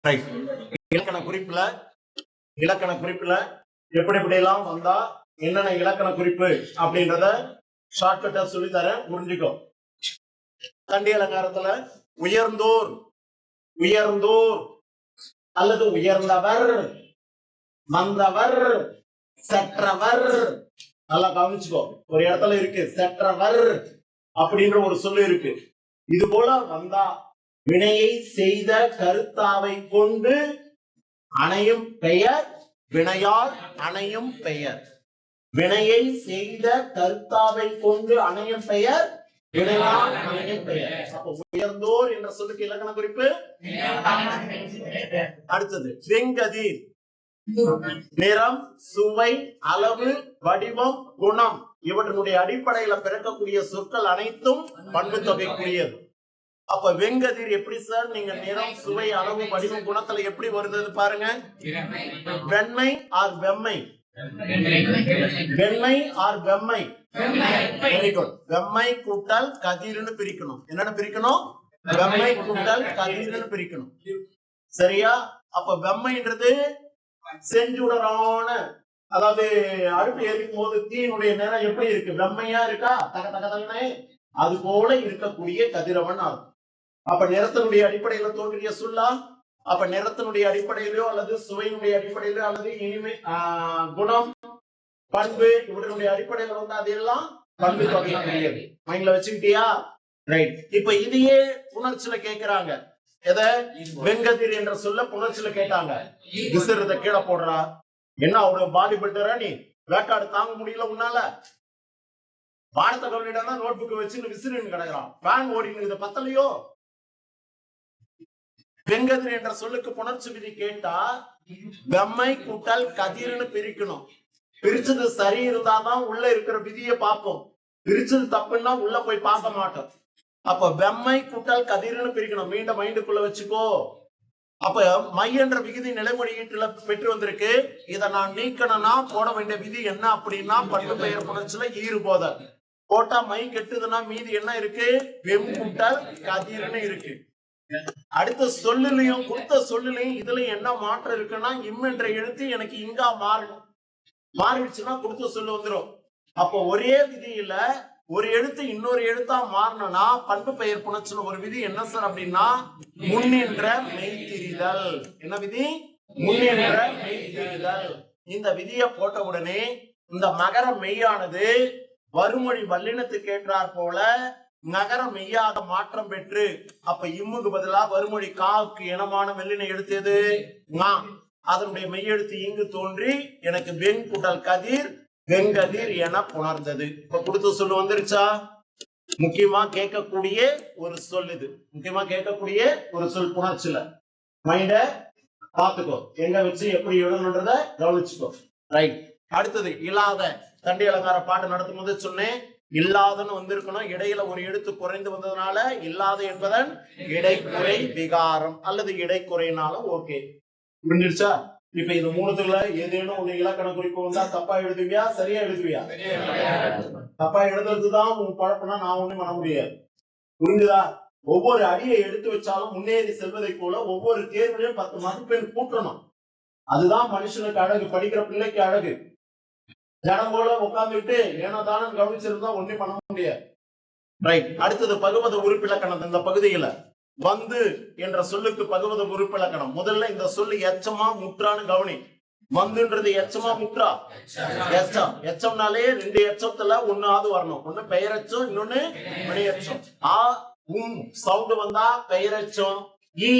இலக்கண குறிப்புல எப்படி எல்லாம் வந்தா என்னென்ன இலக்கண குறிப்பு அப்படின்றத ஷார்ட்கட்டா சொல்லி தரேன், புரிஞ்சுக்கோ. தண்டி அலங்காரத்துல உயர்ந்தோர் அல்லது உயர்ந்தவர், மந்தவர், சற்றவர். நல்லா கவனிச்சுக்கோ, ஒரு இடத்துல இருக்கு செற்றவர் அப்படின்ற ஒரு சொல்லு இருக்கு. இது போல வந்தா வினையை செய்த கருத்தாவை கொண்டு அணையும் பெயர் வினையால் அணையும் பெயர். வினையை செய்த கருத்தாவை கொண்டு அணையும் பெயர் வினையால் அணையும் பெயர். அப்ப உயர்ந்தோர் என்ற சொல்லுக்கு இலக்கண குறிப்பு. அடுத்தது வெங்கதிர். நிறம், சுவை, அளவு, வடிவம், குணம் இவற்றினுடைய அடிப்படையில பிறக்கக்கூடிய சொற்கள் அனைத்தும் பண்பு தொகைக்குரியது. அப்ப வெங்கதிர் எப்படி சார்? நீங்க நிறம், சுவை, அளவு, வடிவம், குணத்துல எப்படி வருது பாருங்க. வெண்மை ஆர் வெம்மை, வெண்மை ஆர் வெம்மை. Very good. வெம்மை கூட்டல் கதிர்னு பிரிக்கணும். என்னன்னு பிரிக்கணும்? வெம்மை கூட்டல் கதிர்னு பிரிக்கணும். சரியா? அப்ப வெம்மைன்றது செஞ்சுடரான, அதாவது அடுப்பு எரிக்கும் போது தீயினுடைய நிறம் எப்படி இருக்கு? வெம்மையா இருக்கா? தக தக தகனே அது போல இருக்கக்கூடிய கதிரவன் ஆகும். அப்ப நிறத்தினுடைய அடிப்படையில தோன்றிய சொல்லா. அப்ப நிறத்தினுடைய அடிப்படையிலோ அல்லது சுவையினுடைய அடிப்படையிலோ அல்லது இனிமை, குணம், பண்பு இவருடைய அடிப்படையில வந்து அதெல்லாம் பண்பு தொகைக்குரியது. மைண்ட்ல வச்சுக்கிட்டியா? ரைட். இப்ப இதையே உணர்ச்சியில கேட்கிறாங்க. எதை? வெங்கதிர் என்ற சொல்ல புணர்ச்சியில கேட்டாங்க. விசிறத கீழே போடுறா. என்ன அவரு பாடி பில்டரா? நீ வேக்காடு தாங்க முடியல உன்னால? பாடத்தை கவனிடா நோட் புக் வச்சு விசிறின்னு கிடக்குறான். ஃபேன் ஓடினு இதை பத்தலையோ? வெங்கதிர் என்ற சொல்லுக்கு புணர்ச்சி விதி கேட்டா வெம்மை கூட்டல் கதிர்னு பிரிக்கணும். பிரிச்சது சரி இருந்தாதான் உள்ள இருக்கிற விதியை பார்ப்போம். பிரிச்சது தப்புன்னா உள்ள போய் பார்க்க மாட்டோம். அப்ப வெம்மை கூட்டல் கதிர்னு பிரிக்கணும். மீண்டும் மைண்டுக்குள்ள வச்சுக்கோ. அப்ப மை என்ற விகுதி நிலைமொழியீட்டுல பெற்று வந்திருக்கு. இதை நான் நீக்கணும்னா போட வேண்டிய விதி என்ன அப்படின்னா பண்பு பெயர் புணர்ச்சியில ஈறுபோத போட்டா மை கெட்டுதுன்னா மீதி என்ன இருக்கு? வெம் கூட்டல் கதிர்னு இருக்கு. அடுத்த சொல்லுலையும் கொடுத்த சொல்லுலையும் இதுலயும் என்ன மாற்றம் இருக்குன்னா இம் என்ற எழுத்து எனக்கு இங்கா மாறணும். மாறிடுச்சுன்னா கொடுத்த சொல்லு வந்துடும். அப்போ ஒரே விதியில ஒரு எழுத்து இன்னொரு எழுத்தா மாறணும்னா பண்பு பெயர் புணர்ச்சியில ஒரு விதி என்ன சார் அப்படின்னா முன்னின்ற மெய்திரிதல். என்ன விதி? முன்னின்ற மெய்திரிதல். இந்த விதியை போட்ட உடனே இந்த மகர மெய்யானது வறுமொழி வல்லினத்துக்கு ஏற்றாற் போல நகர மெய்யாக மாற்றம் பெற்று, அப்ப இம்முக்கு பதிலா வறுமொழி காவுக்கு இனமான வெள்ளினை எழுத்தது அதனுடைய மெய்யெழுத்து இங்கு தோன்றி எனக்கு வெண் கூட்டல் கதிர் வெங்கதிர் என புணர்ந்தது. இப்ப கொடுத்த சொல்லு வந்துருச்சா? முக்கியமா கேட்கக்கூடிய ஒரு சொல் இது. முக்கியமா கேட்கக்கூடிய ஒரு சொல் புணர்ச்சியில. மைண்ட பாத்துக்கோ, எங்க வச்சு எப்படி எழுதணுன்றத கவனிச்சுக்கோ. ரைட். அடுத்தது இல்லாத. தண்டி அலங்கார பாட்டு நடத்தும் போது சொன்னேன், இல்லாதன்னு வந்திருக்கணும். இடையில ஒரு எழுத்து குறைந்து வந்ததுனால இல்லாத என்பதன் இடைக்குறை விகாரம் அல்லது இடைக்குறைனாலும் ஓகே. புரிஞ்சிருச்சா? இப்ப இது மூணுத்துல ஏதேனும் ஒண்ணு இலக்கண குறிப்பு வந்தா தப்பா எழுதுவியா சரியா எழுதுவியா? தப்பா எழுதுறதுதான் உன் பழப்பம்னா நான் ஒண்ணும் பண்ண முடியாது. புரிஞ்சுதா? ஒவ்வொரு அடியை எடுத்து வச்சாலும் முன்னேறி செல்வதை போல ஒவ்வொரு தேர்வுலையும் 10 மதிப்பெண் கூட்டணும். அதுதான் மனுஷனுக்கு அழகு, படிக்கிற பிள்ளைக்கு அழகு. ஜனம் போல உட்கார்ந்துட்டு ஏனோ தானே கவனிச்சிருந்தா ஒண்ணும் பண்ண முடியாது. ரைட். அடுத்தது பகுவத உறுப்பிலக்கணம். இந்த பகுதியில வந்து என்ற சொல்லுக்கு பகுவத உறுப்பிலக்கணம். முதல்ல இந்த சொல்லு எச்சமா முற்றான்னு கவனி. வந்துன்றது எச்சமா முற்றா? எச்சம். எச்சம்னாலே 2 எச்சத்துல ஒன்னாவது வரணும். ஒண்ணு பெயரச்சம், இன்னொன்னு வினையச்சம். ஆ உம் சவுண்ட் வந்தா பெயரச்சம், இ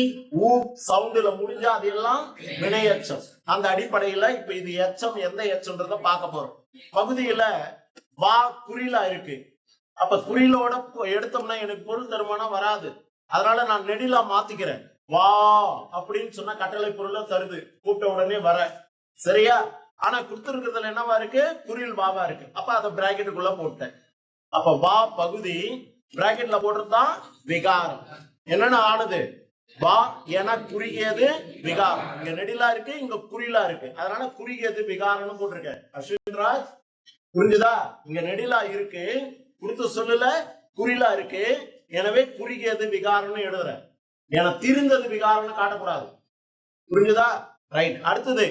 ஊ சவுண்டுல முடிஞ்சா அதெல்லாம் வினையச்சம். அந்த அடிப்படையில இப்ப இது எச்சம் எந்த எச்சம்ன்றத பார்க்க போறோம். பகுதியில வா குறிலா இருக்கு. அப்ப குறிலோட எடுத்தோம்னா எனக்கு பொருள் தருமானா வராது. அதனால நான் நெடிலா மாத்திக்கிறேன். வா அப்படின்னு சொன்னா கட்டளை பொருள தருது, கூப்பிட்ட உடனே வர. சரியா? ஆனா கொடுத்திருக்கிறதுல என்னவா இருக்கு? குறில் வாவா இருக்கு. அப்ப அதை பிராக்கெட்டுக்குள்ள போட்டேன். அப்ப வா பகுதி பிராக்கெட்ல போட்டுதான் விகாரம். என்னன்னு ஆனது? வா என குறுகியது விகாரம். இங்க நெடிலா இருக்கு, இங்க குறிலா இருக்கு. அதனால குறுகியது விகாரம்னு போட்டிருக்கேன். அஸ்வின்ராஜ் புரிஞ்சுதா? இங்க நெடிலா இருக்கு, கொடுத்த சொல்லுல குறிலா இருக்கு. எனவே குறுகியது விகாரம்னு எழுதுறேன். ஏன்னா திருந்தது விகாரம்னு காட்டக்கூடாது. புரிஞ்சுதா? ரைட். அடுத்தது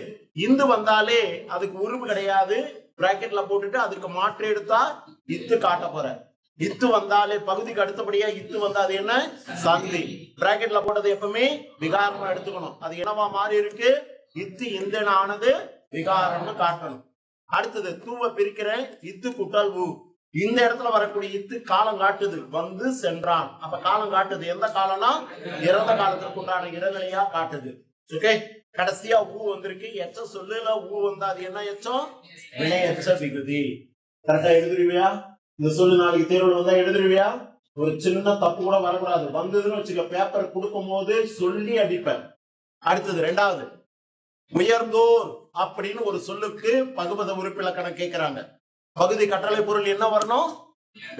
இந்து வந்தாலே அதுக்கு உருவு கிடையாது, பிராக்கெட்ல போட்டுட்டு அதுக்கு மாற்று எடுத்தா இத்து காட்ட போற. இத்து வந்தாலே பகுதிக்கு அடுத்தபடியா இத்து வந்தா அது என்ன? சந்தி. பிராக்கெட்ல போட்டது எப்பவுமே விகாரமா எடுத்துக்கணும். அது என்னவா மாறி இருக்கு? இத்து இந்த ஆனது விகாரம்னு காட்டணும். அடுத்தது தூவ பிரிக்கிறேன், இத்து குட்டல் ஊ. இந்த இடத்துல வரக்கூடிய இத்து காலம் காட்டுது, வந்து சென்றான். அப்ப காலம் காட்டுது எந்த காலம்னா இறந்த காலத்திற்கு உண்டான இடைநிலையா காட்டுது. ஓகே. கடைசியா ஊ வந்திருக்கு. எச்ச சொல்லுல ஊ வந்தா அது என்ன எச்சம்? வினையச்ச விகுதி. கரெக்டா எழுதுருவியா? இந்த சொல்லு நாளைக்கு தேர்வுல வந்தா எழுதுருவியா? ஒரு சின்ன தப்பு கூட வரக்கூடாது. வந்ததுன்னு வச்சுக்க, பேப்பர் கொடுக்கும் போது சொல்லி அடிப்பேன். அடுத்தது ரெண்டாவது, உயர்ந்தோர் அப்படின்னு ஒரு சொல்லுக்கு பகுபத உறுப்பிலக்கணம் கேட்கிறாங்க. பகுதி கட்டளை பொருள் என்ன வரணும்?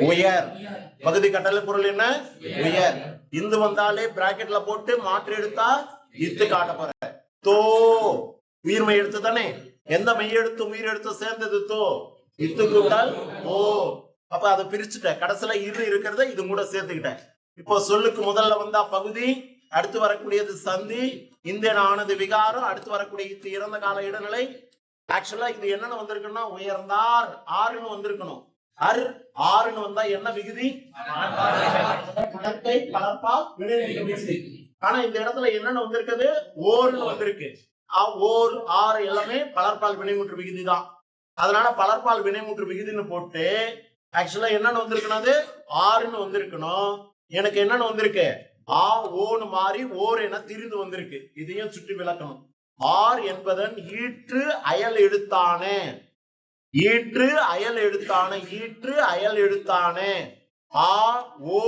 உயர். பகுதி கட்டளை பொருள் என்ன? உயர். இந்து வந்தாலே பிராக்கெட்ல போட்டு மாற்று எடுத்தா இத்து காட்ட போற. தோ உயிர்மை எழுத்து தானே. எந்த மெய்யெழுத்து உயிர் எழுத்து சேர்ந்தது? தோ. இத்து கூட்டால் ஓ. அப்ப அதை பிரிச்சுட்டேன். கடைசியில இரு இருக்கிறத இது கூட சேர்த்துக்கிட்டேன். இப்போ சொல்லுக்கு முதல்ல வந்தா பகுதி, அடுத்து வரக்கூடியது சந்தி, இந்த ஆனது விகாரம், அடுத்து வரக்கூடிய இத்து இறந்த கால இடைநிலை. ஆக்சுவலா இது என்னன்னு வந்திருக்குன்னா உயர்ந்தார் ஆறுன்னு வந்திருக்கணும். ஆறுன்னு வந்தா என்ன விகுதி? விகுதி. ஆனா இந்த இடத்துல என்னன்னு வந்திருக்குது? ஓர்னு வந்திருக்கு. ஓர் ஆறு எல்லாமே பலர்பால் வினைமுற்று விகுதி தான். அதனால பலர்பால் வினைமுற்று விகுதின்னு போட்டு ஆக்சுவலா என்னன்னு வந்திருக்கணும்? ஆறுன்னு வந்திருக்கணும். எனக்கு என்னன்னு வந்திருக்கு? ஆ ஓன்னு மாறி ஓர் என திரிந்து வந்திருக்கு. இதையும் சுற்றி விளக்கணும். ஆர் என்பதன் ஈற்று அயல் எழுத்தானே. ஈற்று அயல் எழுத்தானே. ஈற்று அயல் எழுத்தானே. ஆ ஓ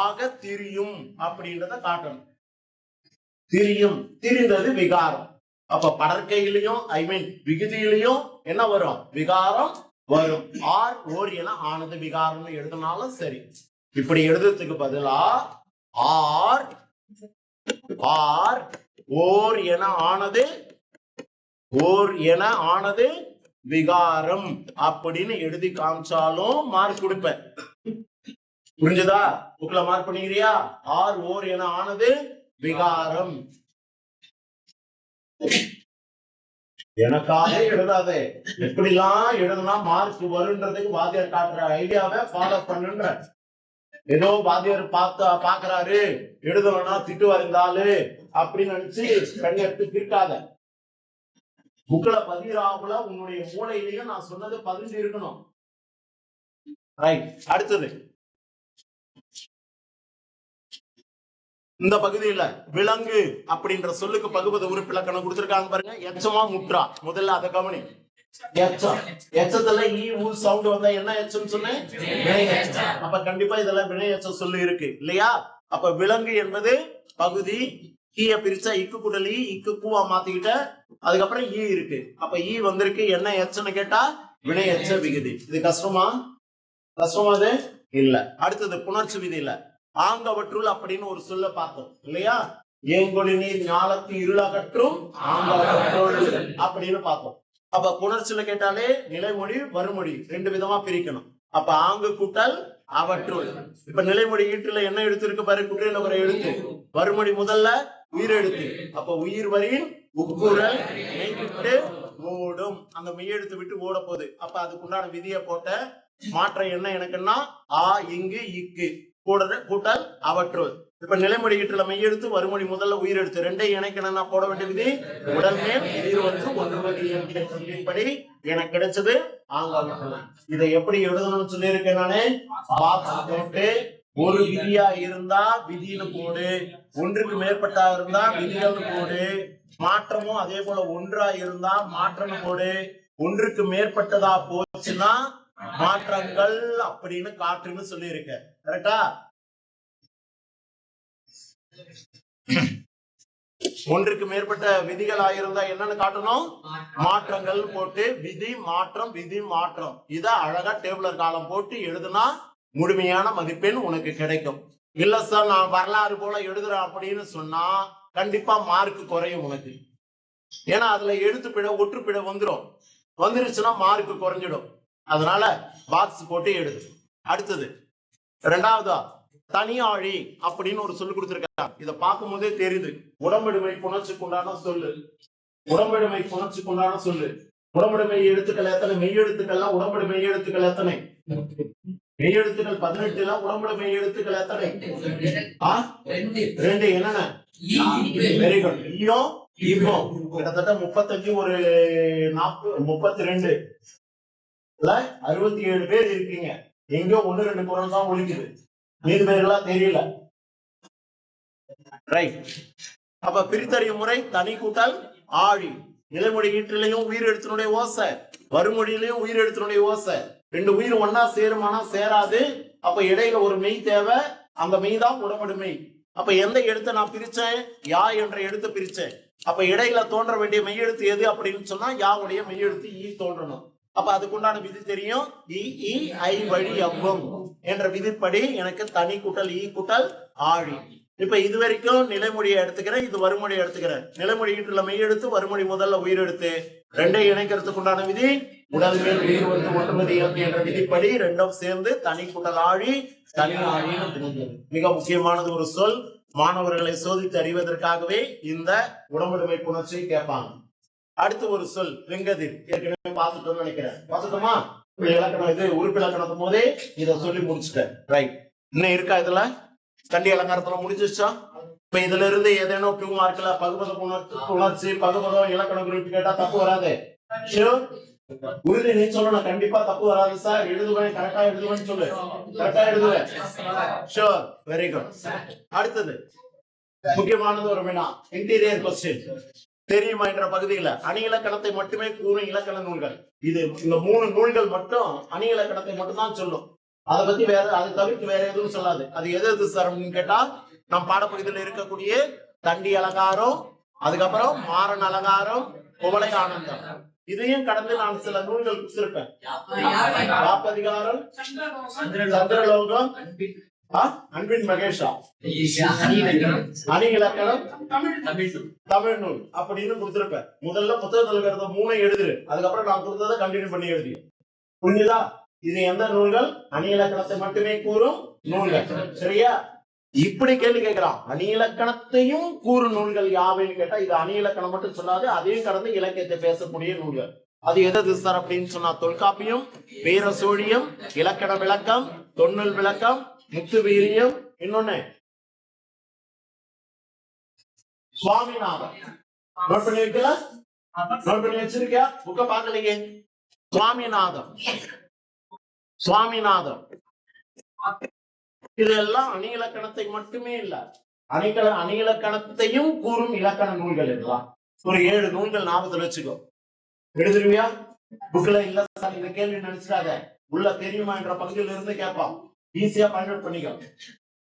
ஆக திரியும் அப்படின்றத காட்டணும். திரியும், திரிந்தது விகாரம். அப்ப படற்கையிலையும் விகுதியிலையும் என்ன வரும்? விகாரம் வரும். ஆர் ஓர் என ஆனது விகாரம்னு எழுதினாலும் சரி. இப்படி எழுதுறதுக்கு பதிலா ஆர் ஆர் ஓர் என ஆனது, ஓர் என ஆனது விகாரம் அப்படின்னு எழுதி காமிச்சாலும் மார்க் கொடுப்பேன். புரிஞ்சுதா? புக்ல மார்க் பண்ணிக்கிறியா? ஆர் ஓர் என ஆனது விகாரம். எனக்காக எழுதாதே. எப்படிலாம் எழுதுனா மார்க் வருன்றதுக்கு வாத்தியார் காட்டுற ஐடியாவை ஃபாலோ பண்ணுன்ற. ஏதோ வாத்தியார் பாக்குறாரு எழுதணும்னா திட்டு வரைந்தாலு அப்படின்னு நினைச்சு கண்ணி எடுத்து இருக்காத. புக்ல பதிராகுல உன்னுடைய மூளையிலையும் நான் சொன்னது பதிஞ்சு இருக்கணும். ரைட். அடுத்தது இந்த பகுதியில விலங்கு அப்படின்ற சொல்லுக்கு பகுபத உறுப்பிலக்கணம் கொடுத்திருக்காங்க பாருங்க. எச்சமா முற்றா? முதல்ல அதை கவனி. எச்சம். எச்சத்துல ஈ ஊ சவுண்ட் வந்தா என்ன எச்சம் சொன்னேன்? வினை எச்சம். அப்ப கண்டிப்பா இதெல்லாம் வினை எச்சம் சொல்லு இருக்கு இல்லையா? அப்ப விலங்கு என்பது பகுதி. ஈய பிரிச்சா இக்கு குடலி, இக்கு பூவா மாத்திக்கிட்ட. அதுக்கப்புறம் ஈ இருக்கு. அப்ப ஈ வந்திருக்கு. என்ன எச்சம்னு கேட்டா வினை எச்ச விகுதி. இது கஷ்டமா? கஷ்டமா அது இல்ல. அடுத்தது புணர்ச்சி விதியில ஆங்கவற்றுள் அப்படின்னு ஒரு சொல்ல பார்த்தோம் இல்லையா? ஏங்கொழி நீர் ஞாலத்து இருளகற்றும் ஆங்கவற்றுள் அப்படின்னு பார்த்தோம். அப்ப புணர்ச்சியில கேட்டாலே நிலைமொழி வருமொழி ரெண்டு விதமா பிரிக்கணும். அப்ப ஆங்கு கூட்டல் அவற்றுள். இப்ப நிலைமொழி ஈட்டுல என்ன எழுத்து இருக்கு பாரு? குற்றில ஒரு எழுத்து. வருமொழி முதல்ல உயிர் எழுத்து. அப்ப உயிர் வரின் உட்குரல் மெய்விட்டு ஓடும். அந்த மெய் எழுத்து விட்டு ஓட போகுது. அப்ப அதுக்குண்டான விதியை போட்ட மாற்றம் என்ன எனக்குன்னா ஆ இங்கு இக்கு கூட்டல் அவற்றுள். இப்ப நிலைமொழி ஈட்டுல மெய்யெழுத்து, வருமொழி முதல்ல உயிர் எழுத்து ரெண்டையும் இணைக்கணும்னா போட வேண்டிய விதி உடல் மேல் எதிர் வந்து ஒன்றுபடி எனக்கு கிடைச்சது ஆங்காவற்றுள். இதை எப்படி எழுதணும்னு சொல்லி இருக்கேன் நானே. பாக்ஸ் போட்டு ஒரு விதியா இருந்தா விதின்னு போடு, ஒன்றுக்கு மேற்பட்டா இருந்தா விதின்னு போடு, மாற்றமும் அதே போல ஒன்றா இருந்தா மாற்றம் போடு, ஒன்றுக்கு மேற்பட்டதா போச்சுன்னா மாற்றங்கள் அப்படின்னு காட்டுன்னு சொல்லி இருக்க. கரெக்டா? ஒன்றுக்கு மேற்பட்ட விதிகள் ஆயிருந்தா என்னன்னு காட்டணும்? மாற்றங்கள் போட்டு விதி மாற்றம் விதி மாற்றம். இத அழகா டேபிளர் காலம் போட்டு எழுதுனா முழுமையான மதிப்பெண் உனக்கு கிடைக்கும். இல்ல சார் நான் வரலாறு போல எழுதுறேன் அப்படின்னு சொன்னா கண்டிப்பா மார்க் குறையும் உனக்கு. ஏன்னா அதுல எழுத்து பிழை ஒற்று பிழை வந்துருச்சுன்னா மார்க் குறைஞ்சிடும். அதனால பாக்ஸ் போட்டு எழுது. அடுத்தது ரெண்டாவதா தனியாழி அப்படின்னு ஒரு சொல்லு கொடுத்திருக்காங்க. இதை பார்க்கும் போதே தெரியுது உடம்பெடுமை புணர்ச்சிக்கு உண்டான சொல்லு. உடம்பெடுமை புணர்ச்சிக்கு உண்டான சொல்லு. உடம்பெடுமை எழுத்துக்கள் எத்தனை? மெய்யெழுத்துக்கள்லாம் உடம்பெடு மெய்யெழுத்துக்கள் எத்தனை? மெய்யெழுத்துக்கள் 18. உடம்பெடுமை எழுத்துக்கள் எத்தனை? 2. என்னென்ன? Very good. ஈயம் ஈகம் கிட்டத்தட்ட 35 ஒரு 40 32 67 பேர் இருக்கீங்க. எங்கோ 1-2 குரல் தான் ஒழிக்குது, மீது பேர்களா தெரியல. ரைட். அப்ப பிரித்தறியும் முறை தனி கூட்டல் ஆழி. நிலைமொழி ஈற்றிலையும் உயிர் எழுத்தினுடைய ஓசை, வறுமொழியிலையும் உயிர் எழுத்தினுடைய ஓசை. 2 உயிர் ஒன்னா சேருமானா சேராது. அப்ப இடையில ஒரு மெய் தேவை, அந்த மெய் தான் உடம்படுமை. அப்ப எந்த எழுத்தை நான் பிரிச்சேன்? யா என்ற எழுத்தை பிரிச்சேன். அப்ப இடையில தோன்ற வேண்டிய மெய்யெழுத்து எது அப்படின்னு சொன்னா யாவுடைய மெய்யெழுத்து ஈ தோன்றணும். அப்ப அதுக்குண்டான விதி தெரியும். இ இ ஐ வழி அவ்வம் என்ற விதிப்படி எனக்கு தனி கூட்டல் ஈ கூட்டல் ஆழி. இப்ப இது வரைக்கும் நிலைமொழியை எடுத்துக்கிறேன், இது வறுமொழியை எடுத்துக்கிறேன். நிலைமொழி ஈட்டுல மெய்யெழுத்து, வறுமொழி முதல்ல உயிரெழுத்து. 2 இணைக்கிறதுக்கு உண்டான விதி உடல் மேல் உயிர் வந்து ஒட்டுமதி என்ற விதிப்படி 2 சேர்ந்து தனி கூட்டல் ஆழி, தனி ஆழின்னு தெரிஞ்சது. மிக முக்கியமானது ஒரு சொல். மாணவர்களை சோதித்து அறிவதற்காகவே இந்த உடம்புடைமை புணர்ச்சியை கேட்பாங்க. அடுத்து ஒரு சொல் வெங்கதிர். ஏற்கனவே பார்த்துட்டோம்னு நினைக்கிறேன். பார்த்துட்டோமா? இலக்கணம் இது உறுப்பிலக்கணத்தும் போதே இதை சொல்லி முடிச்சுட்டேன். ரைட். இன்னும் இருக்கா இதுல? கண்டி அலங்காரத்துல முடிஞ்சிச்சா? இப்ப இதுல இருந்து ஏதேனும் 2 மார்க்ல பகுபத புணர்ச்சி பகுபதம் இலக்கண குறிப்பு கேட்டா தப்பு வராது. உறுதி நீ சொல்லணும், கண்டிப்பா தப்பு வராது சார். எழுதுவேன், கரெக்டா எழுதுவேன்னு சொல்லு. கரெக்டா எழுதுவேன். ஷூர். Very good. அடுத்தது முக்கியமானது ஒரு வினா, இன்டீரியர் கொஸ்டின். தெரியுமா என்ற பகுதியில அணி இலக்கணத்தை மட்டுமே கூறும் இலக்கண நூல்கள். இது இந்த 3 நூல்கள் மட்டும் அணி இலக்கணத்தை மட்டும் தான் சொல்லும். அதை பத்தி வேற, அதை தவிர்த்து வேற எதுவும் சொல்லாது. அது எது சார் அப்படின்னு கேட்டா, நம் பாடப்பகுதியில் இருக்கக்கூடிய தண்டி அலங்காரம், அதுக்கப்புறம் மாறன் அலங்காரம், குவளை ஆனந்தம். இதையும் கடந்து நான் சில நூல்கள் கொடுத்திருப்பேன். யாப்பதிகாரம், சந்திரலோகம், அன்பின் மகேஷா, அணி இலக்கணம், தமிழ் நூல் அப்படின்னு கொடுத்திருப்பேன். முதல்ல புத்தகத்தில் இருக்கிறத 3 எழுதுரு, அதுக்கப்புறம் நான் கொடுத்ததை கண்டினியூ பண்ணி எழுதி. புரிஞ்சுதா? இது எந்த நூல்கள்? அணி இலக்கணத்தை மட்டுமே கூறும் நூல்கள். சரியா? இப்படி கேள்வி கேட்கிறான், அணி இலக்கணத்தையும் கூறும் நூல்கள் யாவைன்னு கேட்டா, இது அணி இலக்கணம் மட்டும் சொல்லாது, அதையும் கடந்து இலக்கியத்தை பேசக்கூடிய நூல்கள். அது எது சார் அப்படின்னு சொன்னா, தொல்காப்பியம், வீரசோழியம், இலக்கண விளக்கம், தொன்னல் விளக்கம், முத்து வீரியம், இன்னொன்னு சுவாமிநாதன். நோட் பண்ணி வைக்கல? நோட் பண்ணி வச்சிருக்கியா? புக்க பார்க்கலையே. சுவாமிநாதன், சுவாமிநாதன். இதெல்லாம் அணி இலக்கணத்தை மட்டுமே இல்ல, அணி இலக்கணத்தையும் கூறும் இலக்கண நூல்கள் எல்லாம். ஒரு 7 நூல்கள் ஞாபகத்தில் வச்சுக்கோ. எழுதுருவியா? புக்ல இல்ல சார் இந்த கேள்வி நினைச்சிடாத, உள்ள தெரியுமா என்ற பகுதியில இருந்து கேட்பான். ஈஸியா பயன்படுத்த பண்ணிக்கோ.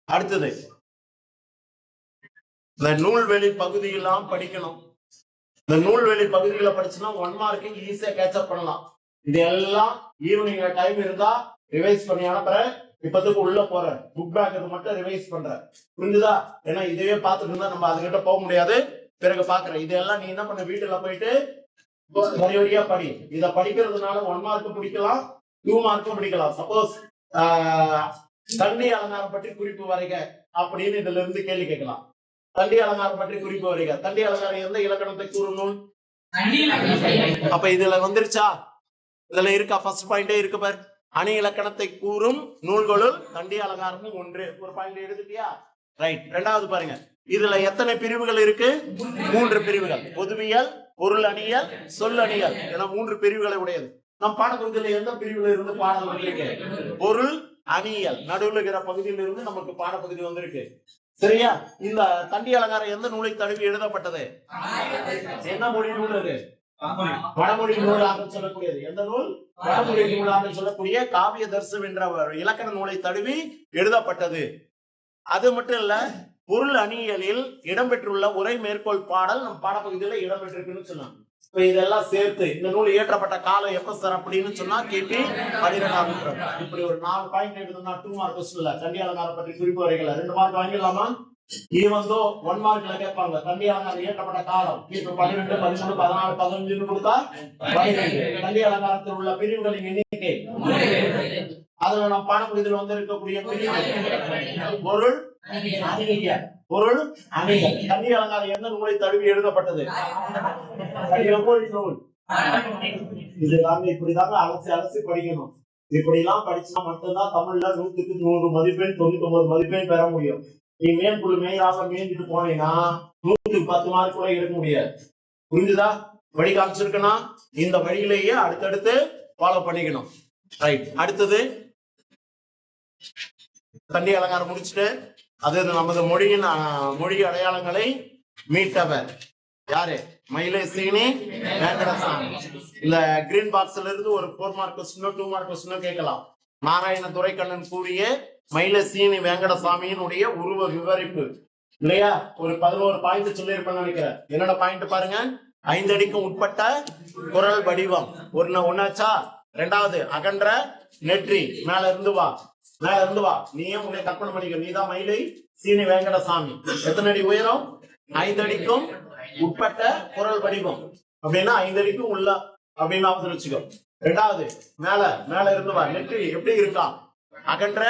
அடுத்தது இந்த நூல்வெளி பகுதியெல்லாம் படிக்கணும். இந்த நூல்வெளி பகுதிகளை படிச்சுன்னா 1 மார்க்கு ஈஸியா கேட்சப் பண்ணலாம். இது எல்லாம் ஈவினிங் டைம் இருந்தா ரிவைஸ் பண்ணி அனுப்புற. இப்பத்துக்கு உள்ள போற புக் பேக் மட்டும் ரிவைஸ் பண்ற. புரிஞ்சுதா? ஏன்னா இதுவே பார்த்துட்டு இருந்தா நம்ம அதுகிட்ட போக முடியாது. பிறகு பாக்குற இதெல்லாம் நீ என்ன பண்ண, வீட்டுல போயிட்டு வரி வரியா படி. இத படிக்கிறதுனால 1 மார்க் பிடிக்கலாம், 2 மார்க்கும் பிடிக்கலாம். சப்போஸ் தண்டி அலங்காரம் பற்றி குறிப்பு வரைக அப்படின்னு இதுல இருந்து கேள்வி கேட்கலாம். தண்டி அலங்காரம் பற்றி குறிப்பு வரைக. தண்டி அலங்காரம் எந்த இலக்கணத்தை கூறணும்? அப்ப இதுல வந்துருச்சா? இதுல இருக்கா? ஃபர்ஸ்ட் பாயிண்டே இருக்கு பாரு. அணி இலக்கணத்தை கூறும் நூல்களுள் தண்டி அலங்காரமும் ஒன்று. ஒரு பாயிண்ட் எடுத்துட்டியா? ரைட். 2வது பாருங்க, இதுல எத்தனை பிரிவுகள் இருக்கு? 3 பிரிவுகள். பொதுவியல், பொருள் அணியல், சொல் அணியல் என 3 பிரிவுகளை உடையது. நம் பாடப்பகுதியில எந்த பிரிவுல இருந்து பாடம் வந்திருக்கு? பொருள் அணியல். நடுவில் இருக்கிற பகுதியில இருந்து நமக்கு பாடப்பகுதி வந்திருக்கு. சரியா? இந்த தண்டி அலங்காரம் எந்த நூலை தழுவி எழுதப்பட்டது? என்ன மொழி நூல் அது? வடமொழி நூலாக சொல்லக்கூடியது. எந்த நூல்? வடமொழி நூலாக சொல்லக்கூடிய காவிய தர்சம் என்ற இலக்கண நூலை தழுவி எழுதப்பட்டது. அது மட்டும் இல்ல, பொருள் அணியலில் இடம்பெற்றுள்ள உரை மேற்கோள் பாடல் நம் பாடப்பகுதியில இடம்பெற்றிருக்குன்னு சொன்னாங்க. இப்ப இதெல்லாம் சேர்த்து இந்த நூல் இயற்றப்பட்ட காலம் எப்ப சார் அப்படின்னு சொன்னா கிபி 12ஆம் நூற்றாண்டு. இப்படி ஒரு 4 பாயிண்ட் எடுத்தோம்னா 2 மார்க் கொஸ்டின்ல தண்டி அலங்காரம் பற்றி குறிப்பு வரைகளை 2 மார்க் வாங்கிடலாமா? ஈவந்தோ 1 மார்க்ல கேட்பாங்க. தண்டி அலங்காரம் இயற்றப்பட்ட காலம் கிபி 12, 13, 14, 15 கொடுத்தா 12. தண்டி அலங்காரத்தில் உள்ள பிரிவுகளின் எண்ணிக்கை அதுல நம்ம பணம் இதுல வந்து இருக்கக்கூடிய பொருள் பொருள் அணிகள். கல்வி அலங்காரம் எந்த நூலை தழுவி எழுதப்பட்டது? நூல். இதுதாங்க இப்படிதாங்க அலசி அலசி படிக்கணும். இப்படி எல்லாம் படிச்சா மட்டும்தான் தமிழ்ல 100க்கு 100 மதிப்பெண் 99 மதிப்பெண் பெற முடியும். நீ மேற்குள் மேலாக மேய்ஞ்சிட்டு போனீங்கன்னா 100க்கு 10 மார்க் கூட எடுக்க முடியாது. புரிஞ்சுதா? வழி காமிச்சிருக்கனா இந்த வழியிலேயே அடுத்தடுத்து ஃபாலோ பண்ணிக்கணும். ரைட். அடுத்தது தண்டி அலங்காரம் முடிச்சுட்டு அது நமது மொழி அடையாளங்களை மீட்டவர் யாரு? மயிலை சீனி வெங்கடசாமி. இந்த கிரீன் பாக்ஸ்ல இருந்து ஒரு 4 மார்க் கொஸ்டினோ 2 மார்க் கொஸ்டினோ கேட்கலாம். நாராயண துரைக்கண்ணன் கூறிய மயிலை சீனி வெங்கடசாமியினுடைய உருவ விவரிப்பு இல்லையா? ஒரு 11 பாயிண்ட் சொல்லி இருப்பேன்னு நினைக்கிறேன். என்னோட பாயிண்ட் பாருங்க. 5 அடிக்கும் உட்பட்ட குரல் வடிவம் ஒன்னாச்சா? 2வது அகன்ற நெற்றி. மேல இருந்து வா நீயே உன்னை கற்பனை பண்ணிக்க. நீதான் மயிலை சீனி வெங்கடசாமி. எத்தனை அடி உயரம்? 5 அடிக்கும் உட்பட்ட குரல் வடிவம் அப்படின்னா 5 அடிக்கும் உள்ள அப்படின்னு வச்சுக்கோ. 2வது மேல இருந்து வா. நெற்றி எப்படி இருக்கா? அகன்ற